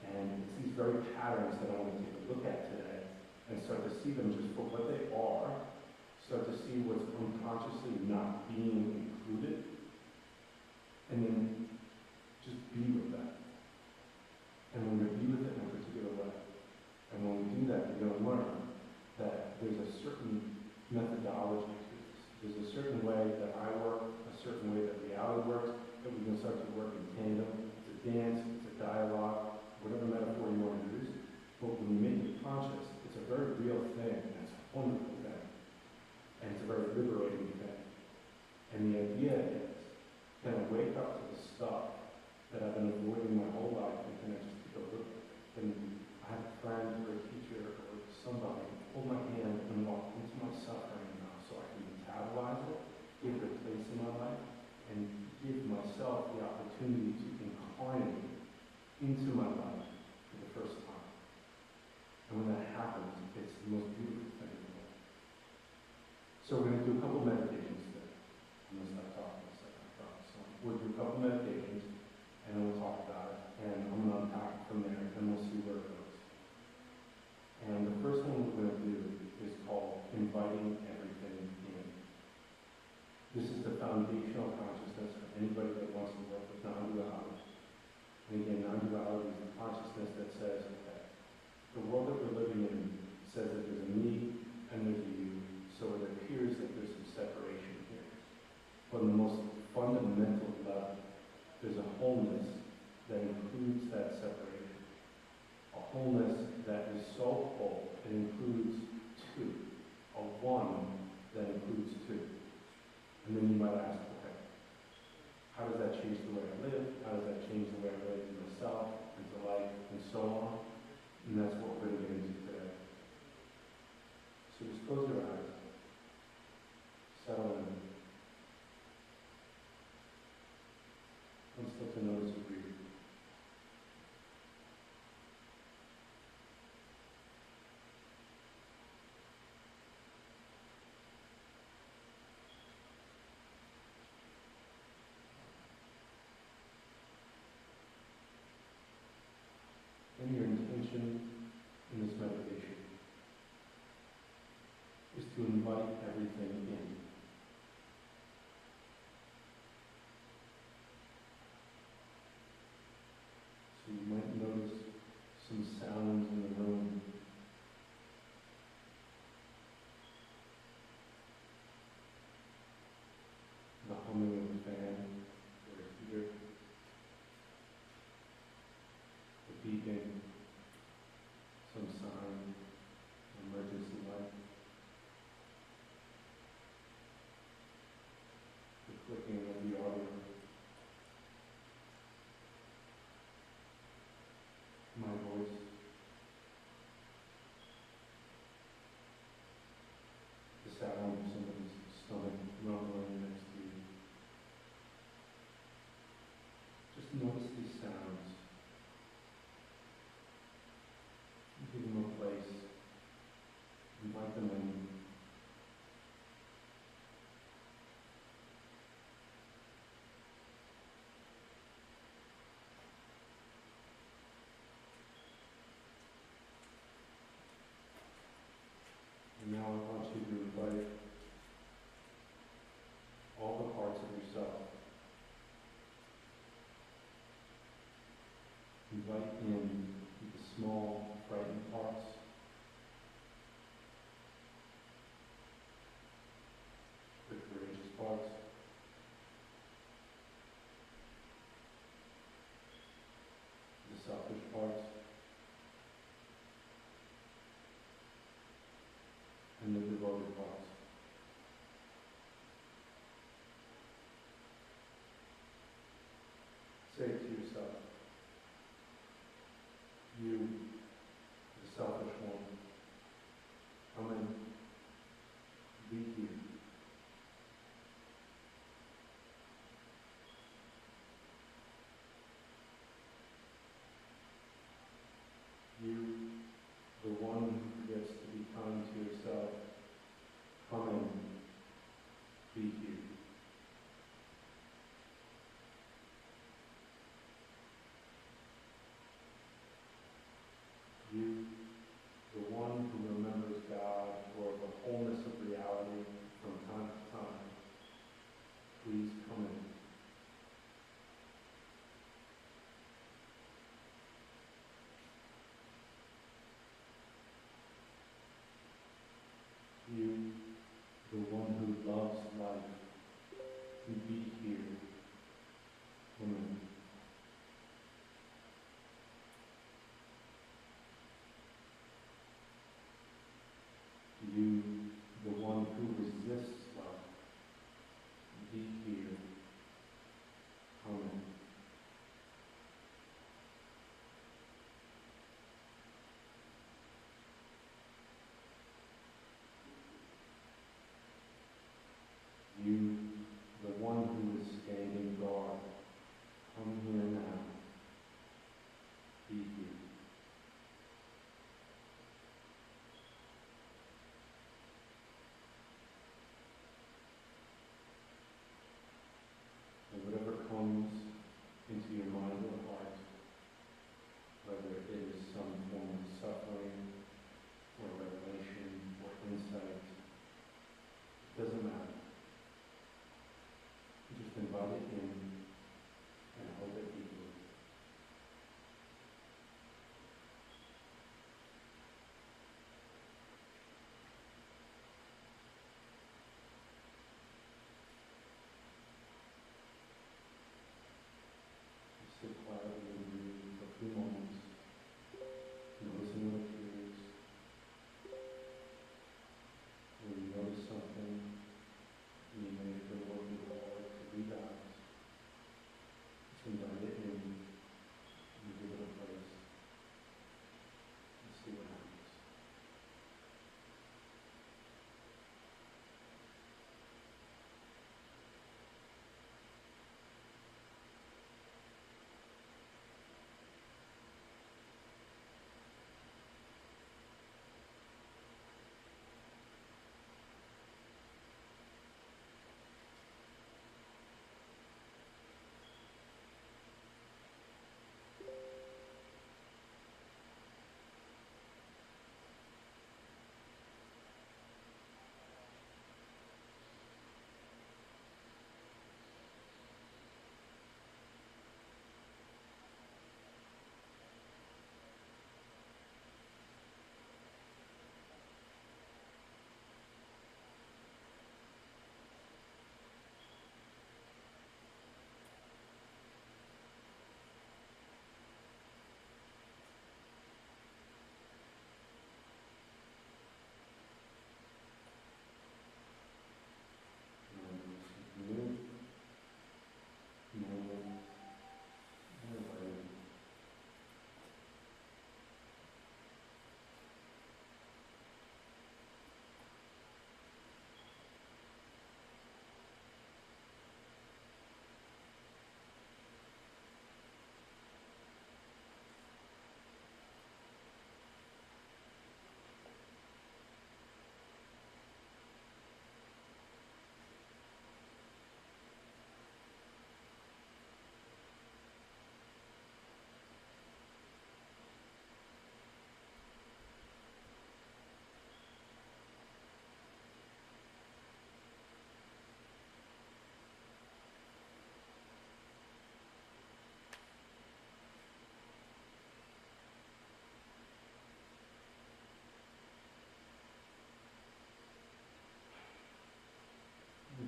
And it's these very patterns that I want to take a look at today and start to see them just for what they are, start to see what's unconsciously not being included, and then just be with that. And when we be with it in a particular way, and when we do that, we're going to learn that there's a certain methodology to this. There's a certain way that I work, a certain way that reality works, that we can start to work in tandem. It's a dance, it's a dialogue, whatever metaphor you want to use. But when you make it conscious, it's a very real thing, and it's a wonderful thing. And it's a very liberating thing. And the idea is, can I wake up to the stuff that I've been avoiding my whole life, and can I just take a look at it? Can I have a friend or a teacher or somebody hold my hand and walk into my suffering now so I can metabolize it, give it a place in my life, and give myself the opportunity to incarnate into my life for the first time. And when that happens, it's the most beautiful thing in the world. So we're going to do a couple meditations today. I'm going to stop talking in a second, I promise. So we'll do a couple meditations, and then we'll talk about it. And I'm going to unpack it from there, and we'll see where it goes. And the first one we're going to do is called inviting everything in. This is the foundational consciousness for anybody that wants to work with non-duality. And again, non-duality is the consciousness that says, okay, the world that we're living in says that there's a me and there's a you, so it appears that there's some separation here. But on the most fundamental level, there's a wholeness that includes that separation. A wholeness that is so whole, it includes two. A one that includes two. And then you might ask, okay, how does that change the way I live? How does that change the way I relate to myself and to life and so on? And that's what we're going to get into today. So just close your eyes. Settle in. And start to notice your breathing. And your intention in this meditation is to invite everything in. So you might notice some sounds in the room. The humming of the fan or a heater. You, the one who remembers God for the wholeness of reality from time to time, please come in. You, the one who loves life, to be here, come in. You, the one who resists love, be here, come in. You, the one who is standing guard, come here now, be here. And whatever comes into your mind or heart, whether it is some form of suffering or revelation or insight, it doesn't matter. Just invite it in and hold it deeply. Just sit quietly and breathe for a few moments, noticing what appears. When you notice something, you may feel working hard to leave out. Just invite it in and give it a place. And see what happens.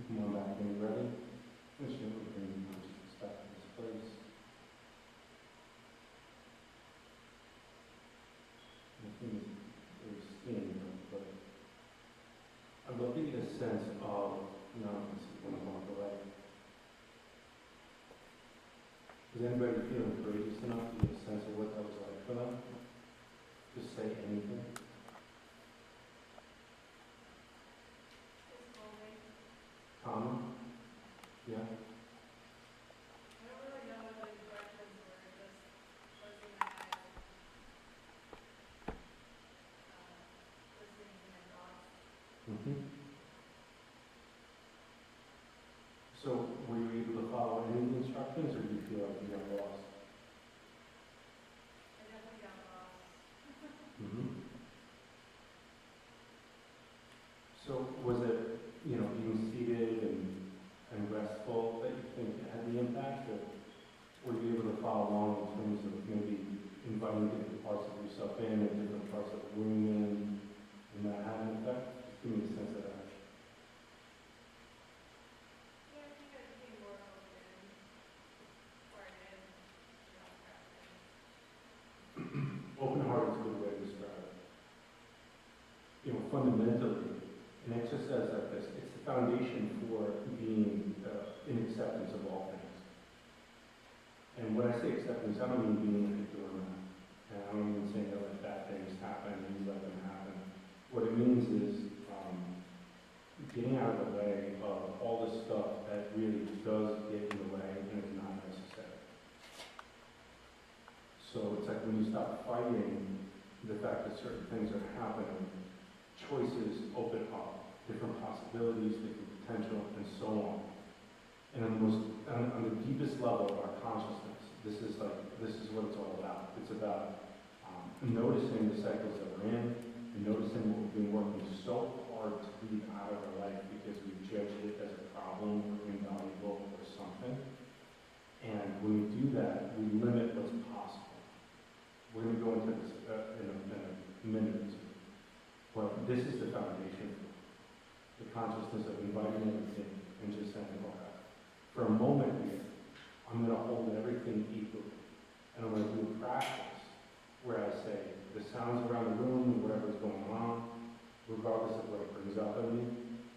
Come on back when you're ready. Just bring your consciousness back to this place. I think there's skin, but I'd love to get a sense of, when I walk away. Does anybody feel courageous enough to get a sense of what that was like for them? Just say anything. Tom? Yeah? I don't really know what the directions were, just closing my eyes, listening to my thoughts. Mm-hmm. So, were you able to follow any of the instructions, or do you feel like you got lost? I definitely got lost. being seated and restful that you think had the impact, or were you able to follow along in terms of maybe inviting different parts of yourself in and different parts of the room in, and that had an effect? Just give me a sense of that. Yeah, I think I became more open, where I did, Open-hearted is a good way to describe it. Fundamentally, an exercise like this, it's the foundation for being in acceptance of all things. And when I say acceptance, I don't mean being like a doormat. And I don't mean saying that like bad things happen and you let them happen. What it means is getting out of the way of all the stuff that really does get in the way and is not necessary. So it's like when you stop fighting the fact that certain things are happening, choices open up, different possibilities, different potential, and so on. And on the deepest level of our consciousness, this is what it's all about. It's about noticing the cycles that we're in, and noticing what we've been working so hard to leave out of our life because we've judged it as a problem or invaluable or something. And when we do that, we limit what's possible. We're going to go into this in a minute or two. But this is the foundation for the consciousness of inviting everything and just saying, okay, for a moment here, I'm going to hold everything equally. And I'm going to do a practice where I say the sounds around the room, whatever's going on, regardless of what it brings up in me,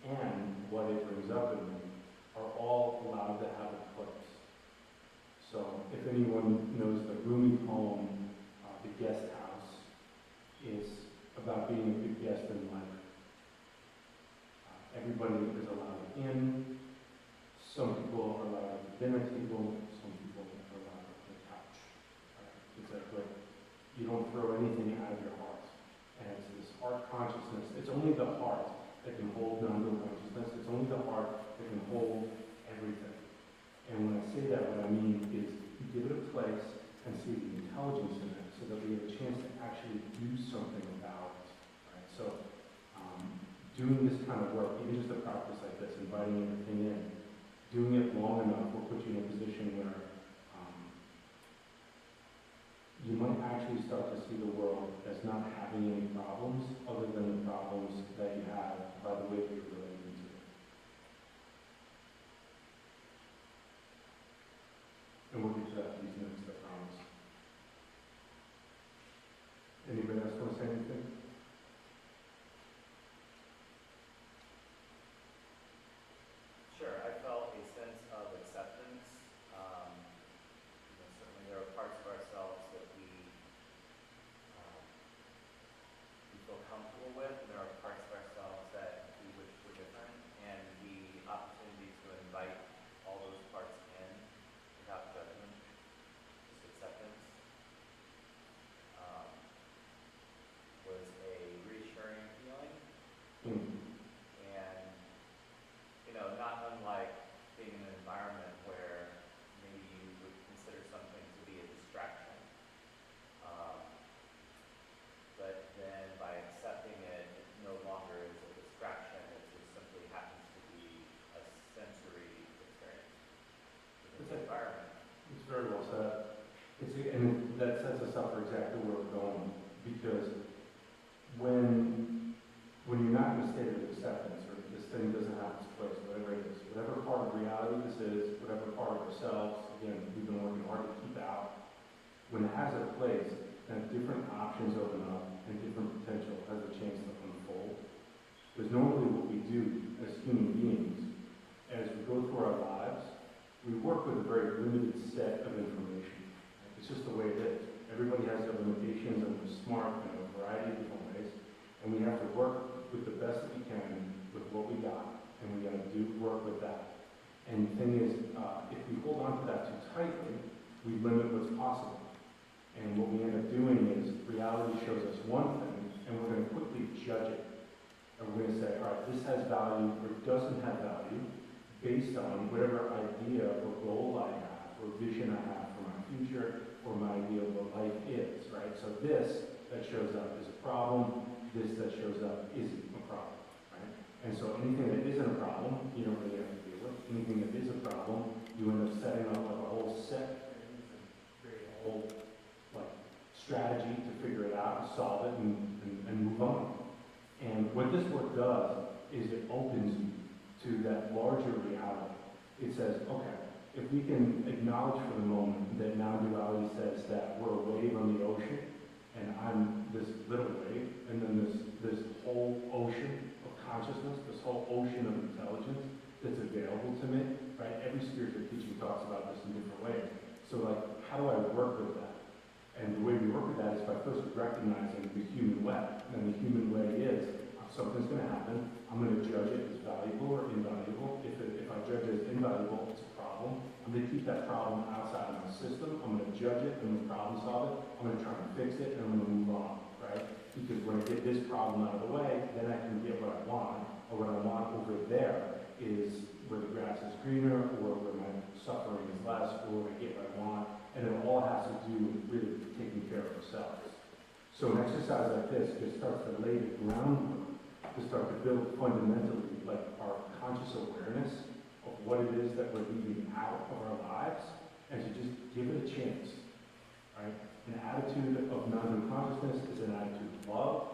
and what it brings up in me, are all allowed to have a place. So if anyone knows the Rumi poem, The Guest House, is about being a good guest in life. Everybody is allowed in. Some people are allowed at the dinner table. Some people are allowed on the couch. Right? It's like, but you don't throw anything out of your heart. And it's this heart consciousness. It's only the heart that can hold non-consciousness. It's only the heart that can hold everything. And when I say that, what I mean is you give it a place and see the intelligence in it so that we have a chance to actually do something about it. Right? So doing this kind of work, even just a practice like this, inviting everything in, doing it long enough will put you in a position where you might actually start to see the world as not having any problems other than the problems that you have by the way you're relating to it. And we'll get to that in these minutes, I promise. Anybody else want to say anything? Sure, I felt a sense of acceptance. Certainly there are parts of ourselves that we feel comfortable with, and there are parts of ourselves that we wish were different, and the opportunity to invite all those parts in without judgment, just acceptance, was a reassuring feeling. And, not unlike being in an environment where maybe you would consider something to be a distraction. But then by accepting it, it no longer is a distraction, it just simply happens to be a sensory experience within the environment. It's very well said. And that sets us up for exactly where we're going. Because when you're not in a state of acceptance, or this thing doesn't have its place, whatever it is, whatever part of reality this is, whatever part of ourselves, again, we've been working hard to keep out, when it has a place, then different options open up and different potential has a chance to unfold. Because normally what we do as human beings, as we go through our lives, we work with a very limited set of information. It's just the way it is. Everybody has their limitations, and we're smart in a variety of different ways, and we have to work with the best that we can with what we got, and we got to work with that. And the thing is, if we hold on to that too tightly, we limit what's possible. And what we end up doing is reality shows us one thing, and we're going to quickly judge it. And we're going to say, all right, this has value or doesn't have value based on whatever idea or goal I have or vision I have for my future or my idea of what life is, right? So this that shows up is a problem, this that shows up isn't a problem, right? And so anything that isn't a problem, you don't really have to deal with. Anything that is a problem, you end up setting up like a whole set of things and create a whole like strategy to figure it out, solve it, and move on. And what this work does is it opens you to that larger reality. It says, okay, if we can acknowledge for the moment that non-duality says that we're a wave on the ocean, and I'm this little wave, and then this whole ocean of consciousness, this whole ocean of intelligence that's available to me, right? Every spiritual teaching talks about this in different ways. So like, how do I work with that? And the way we work with that is by first recognizing the human way. And the human way is, something's going to happen, I'm going to judge it as valuable or invaluable. If I judge it as invaluable, it's a problem. I'm going to keep that problem outside of my system. I'm going to judge it, I'm going to problem solve it, I'm going to try and fix it, and I'm going to move on, right? Because when I get this problem out of the way, then I can get what I want, or what I want over there is where the grass is greener, or where my suffering is less, or I get what I want, and it all has to do with really taking care of ourselves. So an exercise like this just starts to lay the groundwork to start to build fundamentally like our conscious awareness of what it is that we're leaving out of our lives, and to just give it a chance, right? An attitude of non-dual consciousness is an attitude of love.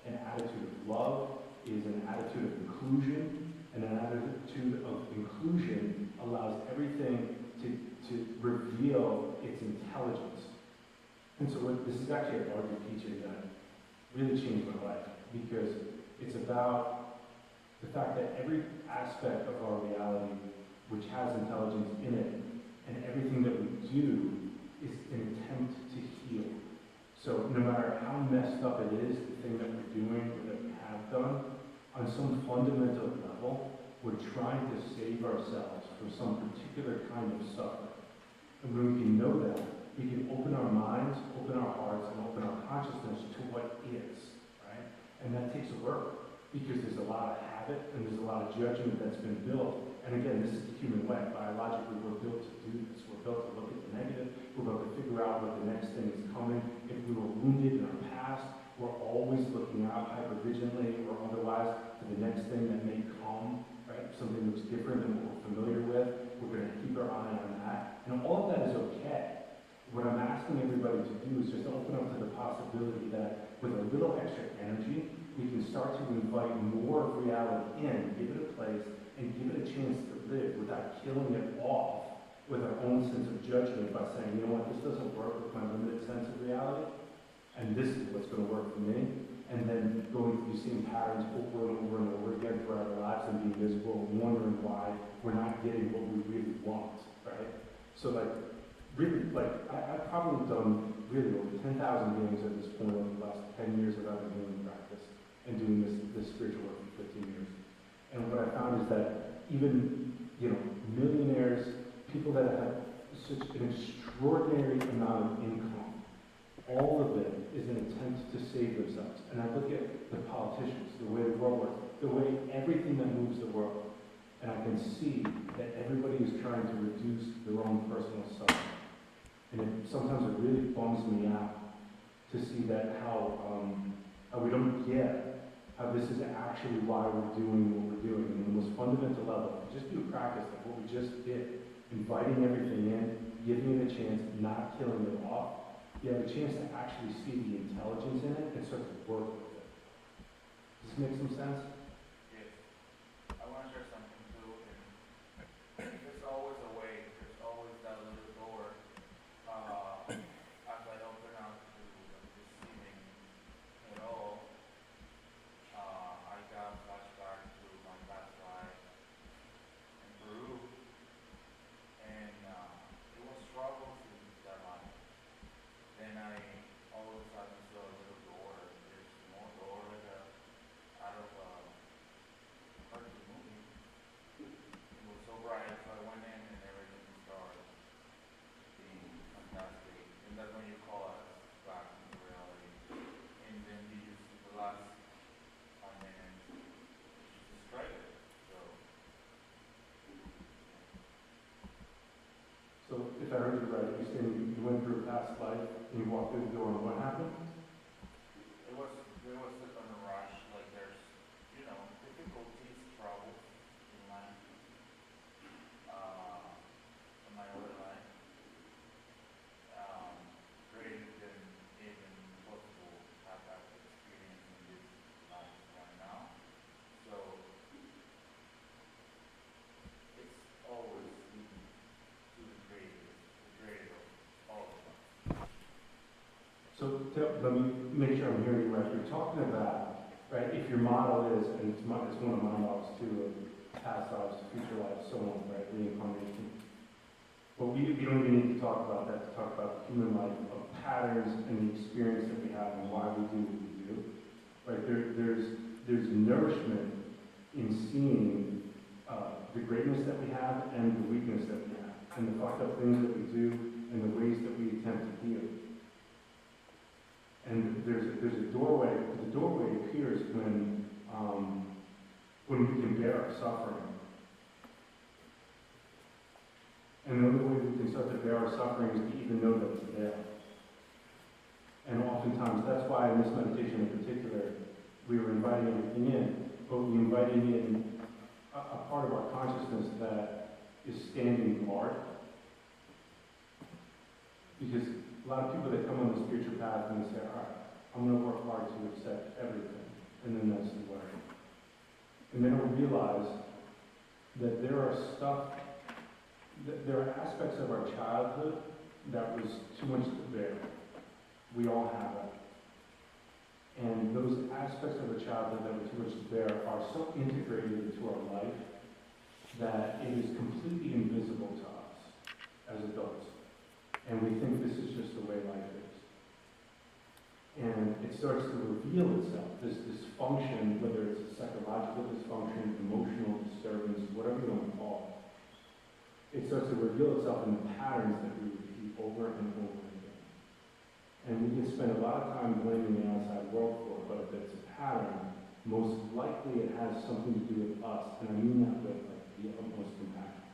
An attitude of love is an attitude of inclusion, and an attitude of inclusion allows everything to reveal its intelligence. And so this is actually a larger teaching that really changed my life, because it's about the fact that every aspect of our reality which has intelligence in it, and everything that we do is an attempt to heal. So no matter how messed up it is, the thing that we're doing or that we have done, on some fundamental level, we're trying to save ourselves from some particular kind of suffering. And when we can know that, we can open our minds, open our hearts, and open our consciousness to what is, right? And that takes work, because there's a lot of habit and there's a lot of judgment that's been built. And again, this is the human way. Biologically, we're built to do this. We're built to look at the negative. We're built to figure out what the next thing is coming. If we were wounded in our past, we're always looking out hypervigilantly or otherwise to the next thing that may come, right? Something that's different than what we're familiar with. We're going to keep our eye on that. And all of that is okay. What I'm asking everybody to do is just open up to the possibility that with a little extra energy, we can start to invite more of reality in, give it a place, and give it a chance to live without killing it off with our own sense of judgment by saying, you know what, this doesn't work with my limited sense of reality, and this is what's going to work for me. And then going through seeing patterns over and over and over again throughout our lives and being miserable and wondering why we're not getting what we really want, right? So like, really, like, I've probably done really over 10,000 games at this point over the last 10 years that I've been doing practice and doing this spiritual work for 15 years. And what I found is that even, millionaires, people that have such an extraordinary amount of income, all of it is an attempt to save themselves. And I look at the politicians, the way the world works, the way everything that moves the world, and I can see that everybody is trying to reduce their own personal suffering. And sometimes it really bums me out to see that how we don't get how this is actually why we're doing what we're doing. And on the most fundamental level, just do practice like what we just did, inviting everything in, giving it a chance, not killing it off. You have a chance to actually see the intelligence in it and start to work with it. Does this make some sense? Yes. I want to share something too. And there's always a way. There's always that little door. As I open up to receiving it all, I got flashback to my past life in Peru, and it was struggles in that life. Then I all of a sudden saw a little door. There's a small door out of a cartoon movie. It was so bright, so I went in and everything started being fantastic. And that's when you call us back into reality. And then you use the last 5 minutes to describe it. So if I heard you right, you're saying you went through a past life and you walked through the door and what happened? There was a rush, like there's, difficulties I'm hearing you, right, you're talking about, right, if your model is, and it's one of my models too, of past lives, future lives, so on, right, reincarnation. But we don't even need to talk about that, to talk about human life, of patterns and the experience that we have and why we do what we do. Right, there's nourishment in seeing the greatness that we have and the weakness that we have, and the fucked up things that we do and the ways that we attempt to heal. And there's a doorway. The doorway appears when we can bear our suffering. And the only way we can start to bear our suffering is to even know that it's there. And oftentimes, that's why in this meditation in particular, we were inviting everything in, but we inviting in a part of our consciousness that is standing guard. Because a lot of people that come on the spiritual path and they say, all right, I'm going to work hard to accept everything, and then that's the way. And then we realize that there are aspects of our childhood that was too much to bear. We all have it. And those aspects of our childhood that were too much to bear are so integrated into our life that it is completely invisible to us as adults. And we think this is just the way life is. And it starts to reveal itself, this dysfunction, whether it's a psychological dysfunction, emotional disturbance, whatever you want to call it. It starts to reveal itself in the patterns that we repeat over and over again. And we can spend a lot of time blaming the outside world for it, but if it's a pattern, most likely it has something to do with us. And I mean that with like the utmost compassion.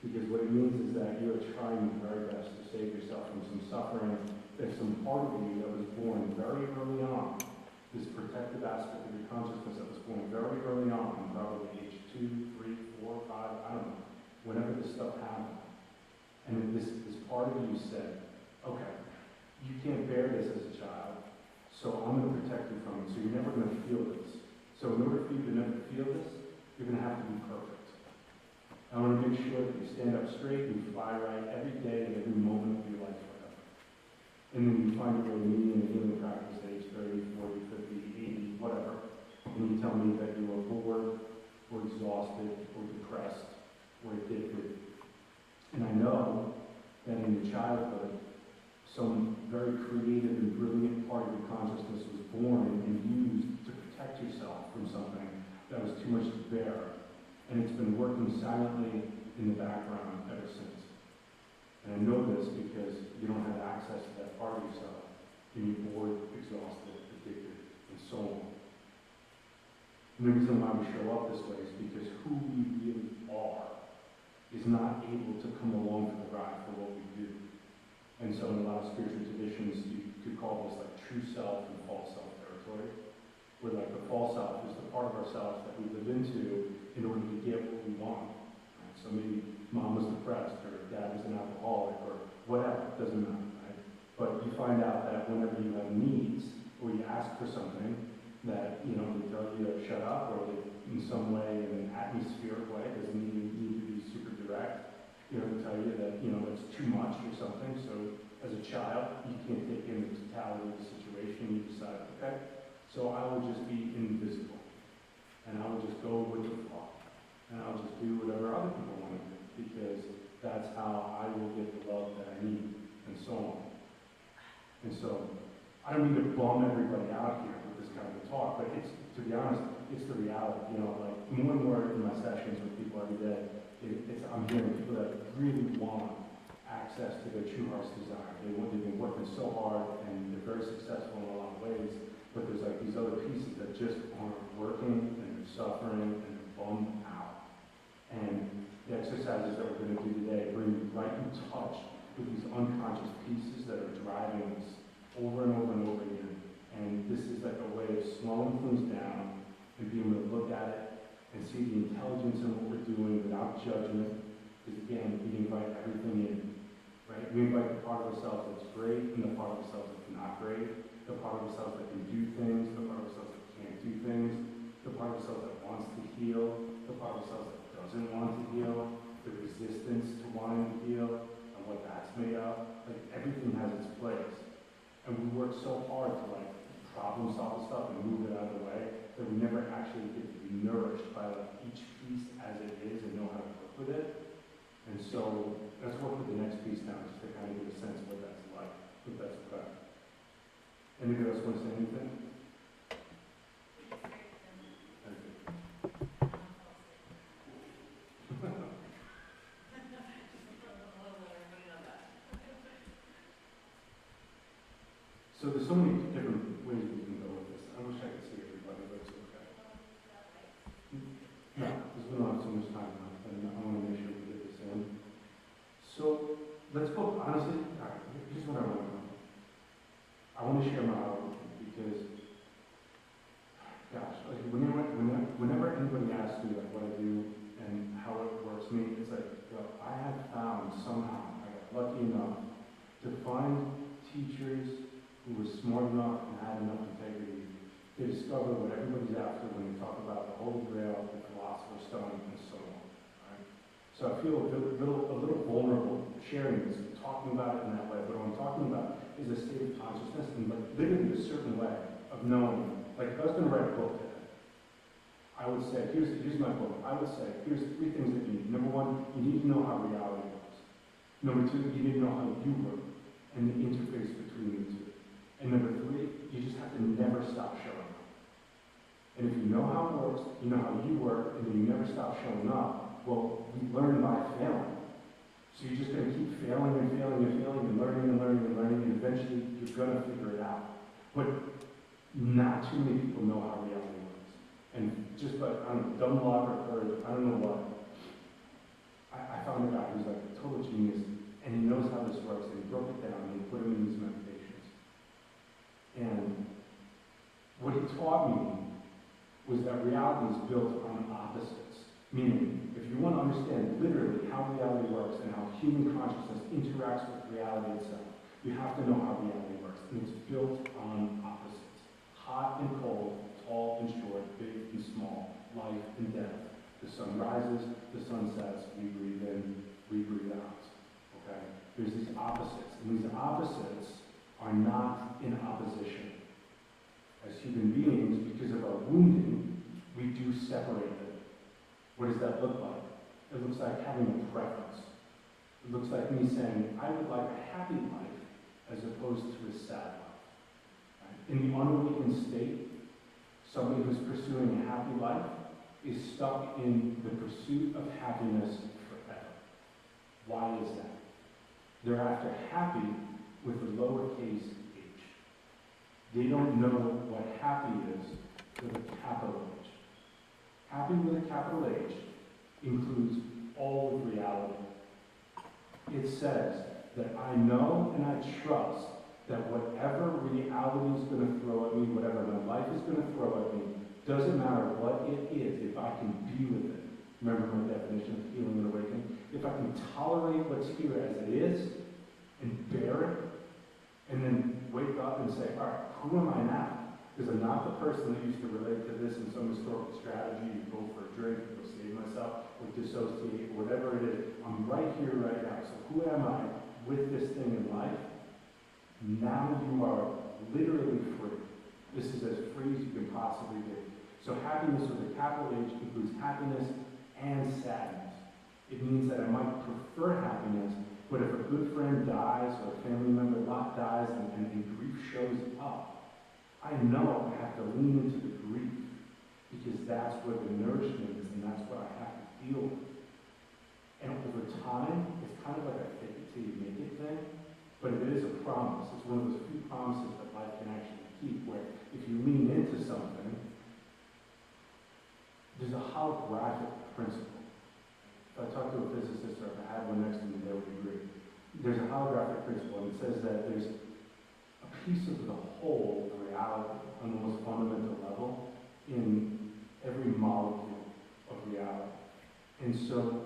Because what it means is that you're trying your very best to save yourself from some suffering. There's some part of you that was born very early on, this protective aspect of your consciousness that was born very early on, probably age 2, 3, 4, 5, I don't know, whenever this stuff happened. And this part of you said, okay, you can't bear this as a child, so I'm going to protect you from it, so you're never going to feel this. So in order for you to never feel this, you're going to have to be perfect. I want to make sure that you stand up straight and you fly right every day and every moment of your life forever. And then you find your way to me in the healing practice at age 30, 40, 50, 80, whatever. And you tell me that you are bored, or exhausted, or depressed, or addicted. And I know that in your childhood, some very creative and brilliant part of your consciousness was born and used to protect yourself from something that was too much to bear. And it's been working silently in the background ever since. And I know this because you don't have access to that part of yourself. And you're bored, exhausted, addicted, and so on. And the reason why we show up this way is because who we really are is not able to come along for the ride for what we do. And so in a lot of spiritual traditions, you could call this like true self and false self territory. Where like the false self is the part of ourselves that we live into in order to get what we want. Right? So maybe mom was depressed, or dad was an alcoholic, or whatever, it doesn't matter, right? But you find out that whenever you have needs, or you ask for something, that, you know, they tell you to shut up, or they, in some way, in an atmospheric way, it doesn't even need to be super direct, you know, to tell you that, you know, that's too much or something. So as a child, you can't take in the totality of the situation, you decide, okay, so I will just be invisible. And I will just go with the flow. And I'll just do whatever other people want to do. Because that's how I will get the love that I need. And so on. And so, I don't mean to bum everybody out here with this kind of talk, but it's, to be honest, it's the reality. You know, like, more and more in my sessions with people every day, I'm hearing people that really want access to their true heart's desire. They've been working so hard, and they're very successful in a lot of ways. But there's like these other pieces that just aren't working, and they're suffering, and they're bummed out. And the exercises that we're going to do today bring you right in touch with these unconscious pieces that are driving us over and over and over again. And this is like a way of slowing things down and being able to look at it and see the intelligence in what we're doing without judgment. Because again, we invite everything in, right? We invite the part of ourselves that's great and the part of ourselves that's not great. The part of ourselves that can do things, the part of ourselves that can't do things, the part of ourselves that wants to heal, the part of ourselves that doesn't want to heal, the resistance to wanting to heal, and what that's made of. Like, everything has its place. And we work so hard to like stuff and move it out of the way, that we never actually get to be nourished by like each piece as it is and know how to work with it. And so let's work with the next piece now, just to kind of get a sense of what that's like, what that's about. Anybody else want to say anything? Thank you. So there's so many different ways we can go with this. I wish I could see everybody, but it's okay. No, because we don't have so much time left, and I want to make sure we get this in. So let's go, honestly, all right, here's what I want to know. I want to share my heart with you because, gosh, like whenever anybody asks me like what I do and how it works me, it's like, well, I have found somehow, I got lucky enough to find teachers who were smart enough and had enough integrity to discover what everybody's after when they talk about the Holy Grail, the Philosopher's Stone, and so on. Right? So I feel a little vulnerable sharing this, talking about it in that way. But what I'm talking about is a state of consciousness and like literally a certain way of knowing. Like if I was going to write a book today, I would say, here's my book. I would say, here's 3 things that you need. Number 1, you need to know how reality works. Number 2, you need to know how you work and the interface between the two. And number 3, you just have to never stop showing up. And if you know how it works, you know how you work, and then you never stop showing up, well, we learn by failing. So you're just going to keep failing and failing and failing and learning and learning and learning, and eventually you're going to figure it out. But not too many people know how reality works. And just like, I don't know, dumb luck or I don't know what, I found a guy who's like a total genius, and he knows how this works, and he broke it down, and he put it in these meditations. And what he taught me was that reality is built on opposites. Meaning, if you want to understand literally how reality works and how human consciousness interacts with reality itself, you have to know how reality works. And it's built on opposites. Hot and cold, tall and short, big and small, life and death. The sun rises, the sun sets, we breathe in, we breathe out. Okay? There's these opposites. And these opposites are not in opposition. As human beings, because of our wounding, we do separate them. What does that look like? It looks like having a preference. It looks like me saying, I would like a happy life as opposed to a sad life. Right? In the unawakened state, somebody who's pursuing a happy life is stuck in the pursuit of happiness forever. Why is that? They're after happy with a lowercase h. They don't know what happy is with a capital H. Happy with a capital H includes all of reality. It says that I know and I trust that whatever reality is going to throw at me, whatever my life is going to throw at me, doesn't matter what it is, if I can be with it. Remember my definition of healing and awakening? If I can tolerate what's here as it is and bear it, and then wake up and say, all right, who am I now? Because I'm not the person that used to relate to this in some historical strategy, you go for a drink, go save myself, or dissociate, or whatever it is. I'm right here, right now. So who am I with this thing in life? Now you are literally free. This is as free as you can possibly be. So happiness with a capital H includes happiness and sadness. It means that I might prefer happiness, but if a good friend dies or a family member dies and grief shows up, I know I have to lean into the grief because that's where the nourishment is and that's what I have to deal with. And over time, it's kind of like a fake it till you make it thing, but it is a promise. It's one of those few promises that life can actually keep where if you lean into something, there's a holographic principle. If I talk to a physicist or if I had one next to me, they would agree. There's a holographic principle, and it says that there's a piece of the whole of reality on the most fundamental level in every molecule of reality. And so,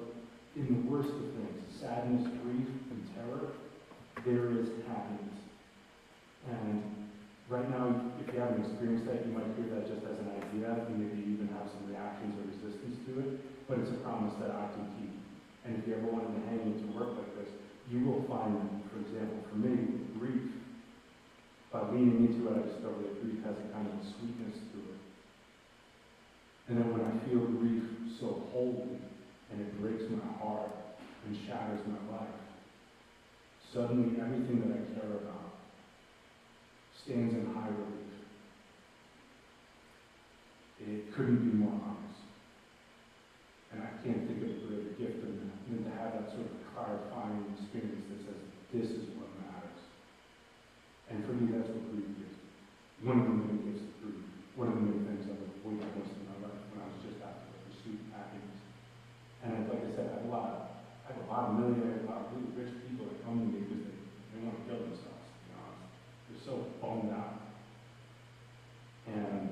in the worst of things, sadness, grief, and terror, there is happiness. And right now, if you haven't experienced that, you might hear that just as an idea, and maybe even have some reactions or resistance to it, but it's a promise that I can keep. And if you ever wanted to hang into work like this, you will find, for example, for me, grief, by leaning into it, I discovered that grief has a kind of sweetness to it. And then when I feel grief so holy, and it breaks my heart and shatters my life, suddenly everything that I care about stands in high relief. It couldn't be more honest. And I can't think of a greater gift than to have that sort of clarifying experience that says, this is what matters. And for me, that's what grief is. One of the many gifts of grief. One of the many things I was waiting for in my life when I was just out there pursuing happiness. And like I said, I have a lot of millionaires, a lot of really rich people that come to me because they want to kill themselves, to be honest. They're so bummed out. And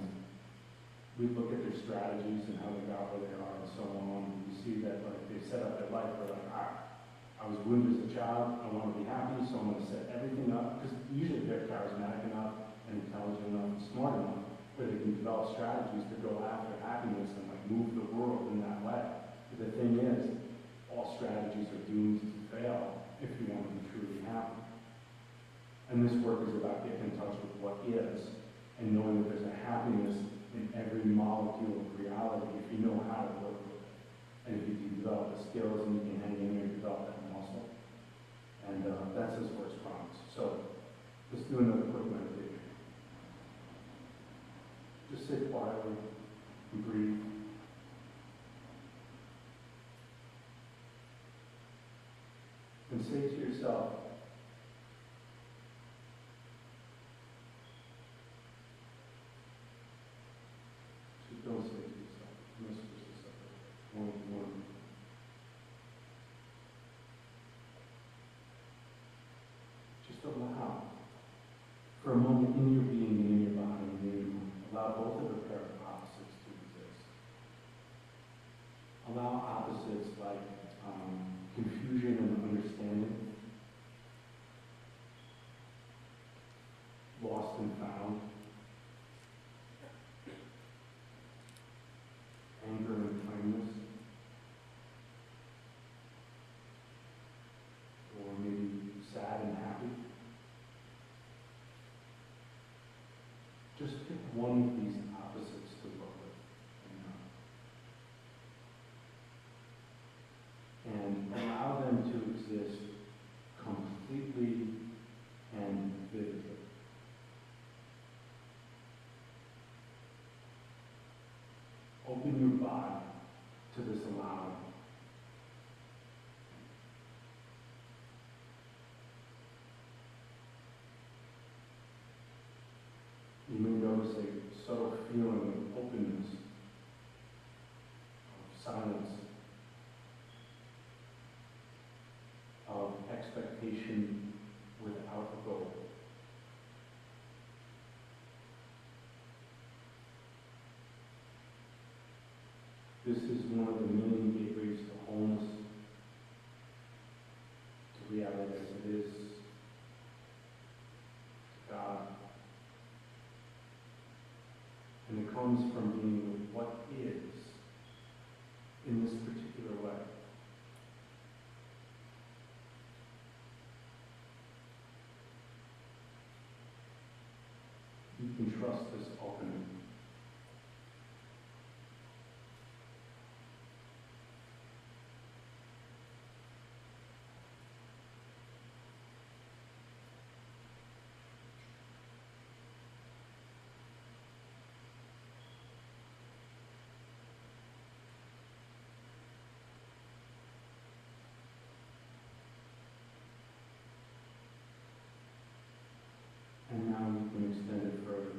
we look at their strategies and how they got where they are and so on. We see that like they set up their life for like, I was wounded as a child, I want to be happy, so I'm going to set everything up, because usually they're charismatic enough and intelligent enough and smart enough where they can develop strategies to go after happiness and like move the world in that way. But the thing is, all strategies are doomed to fail if you want to be truly happy. And this work is about getting in touch with what is and knowing that there's a happiness in every molecule of reality if you know how to work with it. And if you can develop the skills and you can hang in there and develop that muscle. And that's his first promise. So let's do another quick meditation. Just sit quietly and breathe. And say to yourself, just don't say to yourself, you're supposed to say one. Just allow, for a moment in your being and in your body and in your mind, allow both of the pair of opposites to exist. Allow opposites like confusion and understanding, lost and found, anger and kindness, or maybe sad and happy. Just pick one of these opposites to work with. And allow them to exist completely and vividly. Open your body to this allowing. You may notice a subtle feeling of openness, of silence, of expectation without a goal. This is one of the many gateways to wholeness, to reality as it is, to God. And it comes from being with what is in this particular way. You can trust this opening. And now you can extend it further.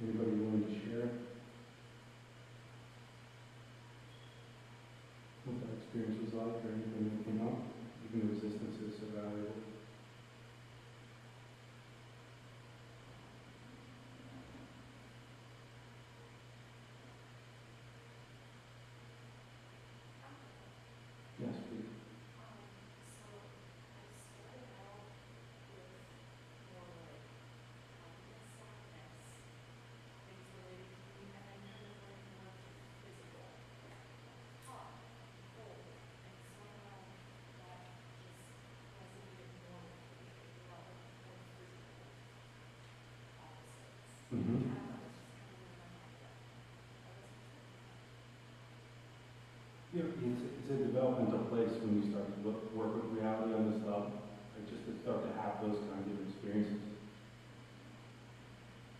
Anybody willing to share what that experience was like, or anything that came up? Even the resistance is so valuable. Yes, please. Mm-hmm. Yeah, it's a developmental place when you start to work with reality on this level, like just to start to have those kinds of experiences.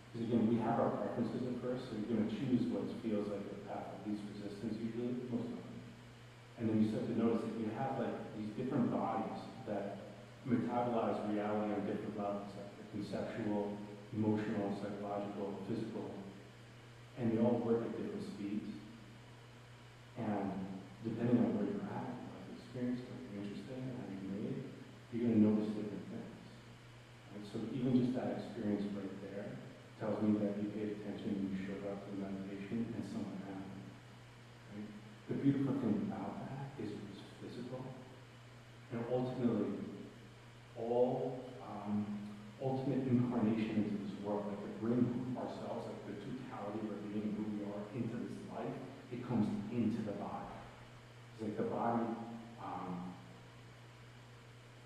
Because again, we have our preferences at first, so you're going to choose what feels like the path of least resistance usually, most of them. And then you start to notice that you have like these different bodies that metabolize reality on different levels, like the conceptual, emotional, psychological, physical, and they all work at different speeds. And depending on where you're at, what you've experienced, what you're interested in, how you've made, you're going to notice different things. Right? So even just that experience right there tells me that you paid attention when you showed up to the meditation and something happened. Right? The beautiful thing about that is it's physical. And ultimately, all ultimate incarnation into this world, like to bring ourselves, like the totality of our being, who we are, into this life, it comes into the body. It's like the body,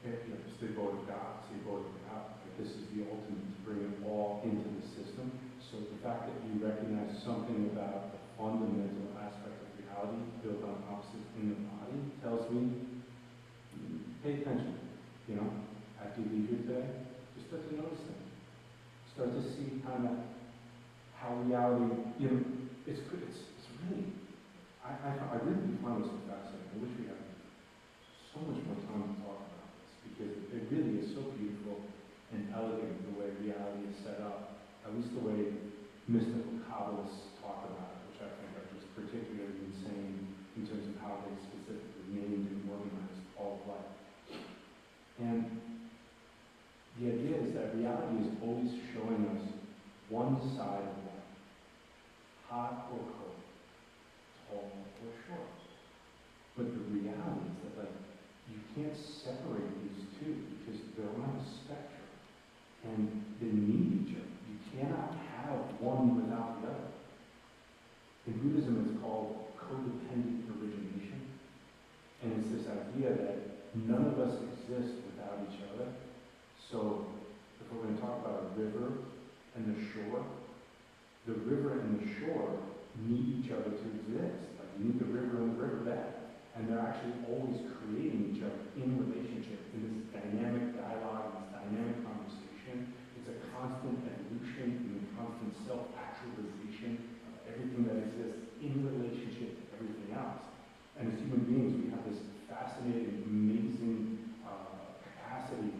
it's the abode of God, it's the abode of God. Like this is the ultimate to bring it all into the system. So the fact that you recognize something about the fundamental aspect of reality built on opposites in the body tells me, pay attention, you know, after you leave here today, just start to notice things. Start to see kind of how reality, you know, it's really, I really do find this so fascinating. I wish we had so much more time to talk about this, because it really is so beautiful and elegant the way reality is set up, at least the way mystical Kabbalists talk about it, which I think are just particularly insane in terms of how they specifically named and organized all of life. And the idea is that reality is always showing us one side of life, hot or cold, tall or short. But the reality is that like you can't separate these two because they're on a spectrum and they need each other. You cannot have one without the other. In Buddhism it's called codependent origination. And it's this idea that none of us exist without each other. So if we're going to talk about a river and the shore, the river and the shore need each other to exist. Like you need the river and the riverbed. And they're actually always creating each other in relationship, in this dynamic dialogue, this dynamic conversation. It's a constant evolution and a constant self-actualization of everything that exists in relationship to everything else. And as human beings, we have this fascinating, amazing capacity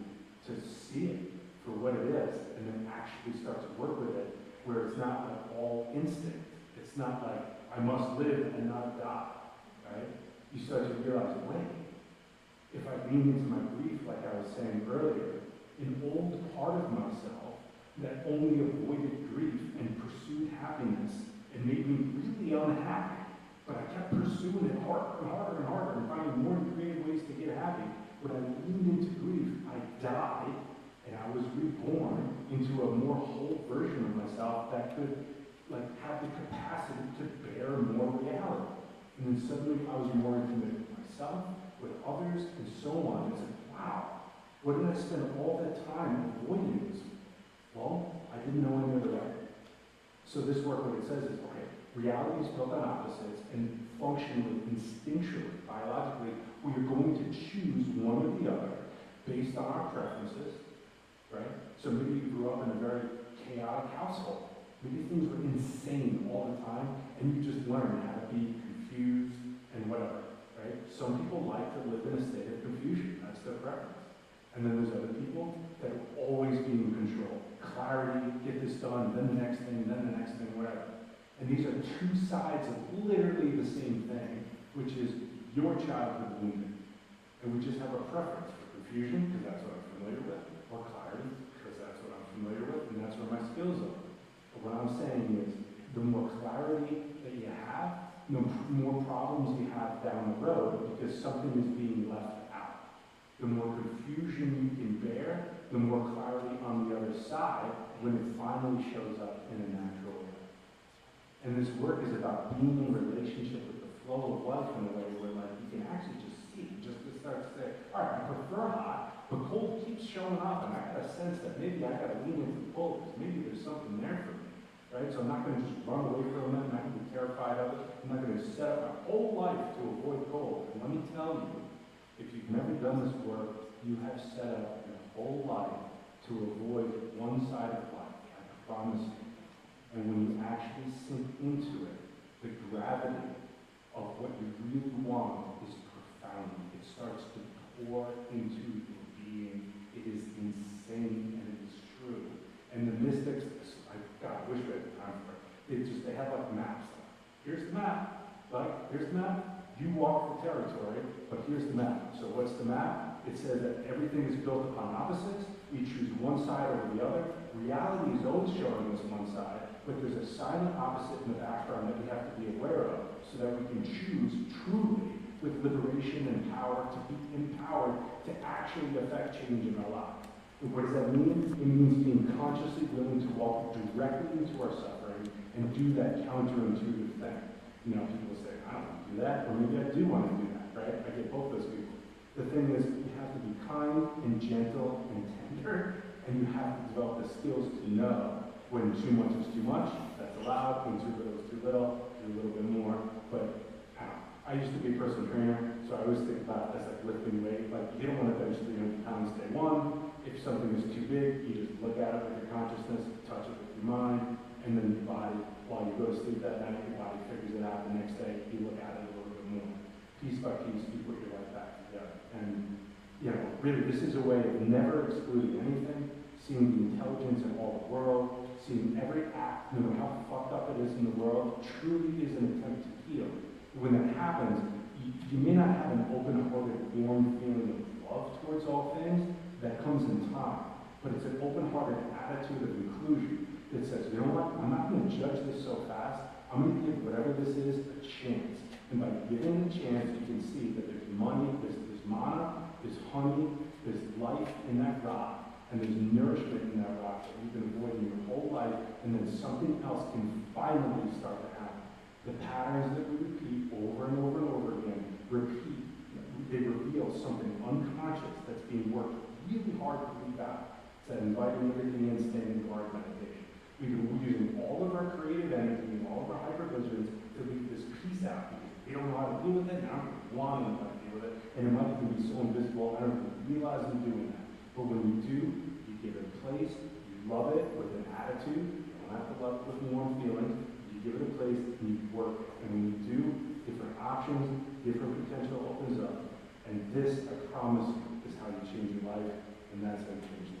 to see it for what it is, and then actually start to work with it, where it's not like all instinct. It's not like, I must live and not die, right? You start to realize, wait, if I lean into my grief, like I was saying earlier, an old part of myself that only avoided grief and pursued happiness and made me really unhappy, but I kept pursuing it harder and harder and harder and finding more creative ways to get happy. When I leaned into grief, I died, and I was reborn into a more whole version of myself that could like have the capacity to bear more reality. And then suddenly I was more intimate with myself, with others, and so on. It's like, wow, what did I spend all that time avoiding this? Well, I didn't know any other way. So this work, what it says is, okay, reality is built on opposites, and functionally, instinctually, biologically, we are going to choose one or the other based on our preferences, right? So maybe you grew up in a very chaotic household. Maybe things were insane all the time, and you just learned how to be confused and whatever, right? Some people like to live in a state of confusion. That's their preference. And then there's other people that are always being in control. Clarity, get this done, then the next thing, then the next thing, whatever. And these are two sides of literally the same thing, which is your childhood wounding. And we just have a preference for confusion, because that's what I'm familiar with, or clarity, because that's what I'm familiar with, and that's where my skills are. But what I'm saying is, the more clarity that you have, the more problems you have down the road, because something is being left out. The more confusion you can bear, the more clarity on the other side when it finally shows up in a natural way. And this work is about being in relationship with the flow of life in a way where, like, you can actually just see, just to start to say, all right, I prefer hot, but cold keeps showing up, and I got a sense that maybe I got to lean into the cold, because maybe there's something there for me, right? So I'm not going to just run away from it, I'm not going to be terrified of it, I'm not going to set up my whole life to avoid cold. And let me tell you, if you've never done this work, you have set up your whole life to avoid one side of life, I promise you. And when you actually sink into it, the gravity of what you really want is profound. It starts to pour into your being. It is insane and it is true. And the mystics, God, I wish we had time for it. They have like maps. Here's the map. Like, here's the map. You walk the territory, but here's the map. So what's the map? It says that everything is built upon opposites. We choose one side over the other. Reality is always showing us one side, but there's a silent opposite in the background that we have to be aware of so that we can choose truly with liberation and power to be empowered to actually affect change in our lives. And what does that mean? It means being consciously willing to walk directly into our suffering and do that counterintuitive thing. You know, people say, I don't want to do that, or maybe I do want to do that, right? I get both those people. The thing is, you have to be kind and gentle and tender, and you have to develop the skills to know when too much is too much, that's allowed, when too little is too little, do a little bit more. But I used to be a personal trainer, so I always think about it as like lifting weight. Like, you don't want to bench 300 pounds day one. If something is too big, you just look at it with your consciousness, touch it with your mind, and then your body, while you go to sleep that night, your body figures it out the next day, you look at it a little bit more. Piece by piece, you put your life back together. And, you know, really, this is a way of never excluding anything, seeing the intelligence in all the world, seeing every act, no matter how fucked up it is in the world, truly is an attempt to heal. When that happens, you may not have an open-hearted, warm feeling of love towards all things. That comes in time. But it's an open-hearted attitude of inclusion that says, you know what, I'm not going to judge this so fast. I'm going to give whatever this is a chance. And by giving it a chance, you can see that there's money, there's mana, there's honey, there's life in that rock, and there's nourishment in that rock that you've been avoiding your whole life, and then something else can finally start to happen. The patterns that we repeat over and over and over again, they reveal something unconscious that's being worked really hard to leave out. It's that inviting everything in, standing guard meditation. We're using all of our creative energy and all of our hypervigilance to leave this piece out because we don't know how to deal with it, and I don't want to know how to deal with it, and it might even be so invisible, I don't even realize I'm doing that. But when you do, you give it a place, you love it with an attitude, you don't have to love it with warm feelings, you give it a place, and you work it. And when you do, different options, different potential opens up. And this, I promise you, is how you change your life, and that's how you change your life.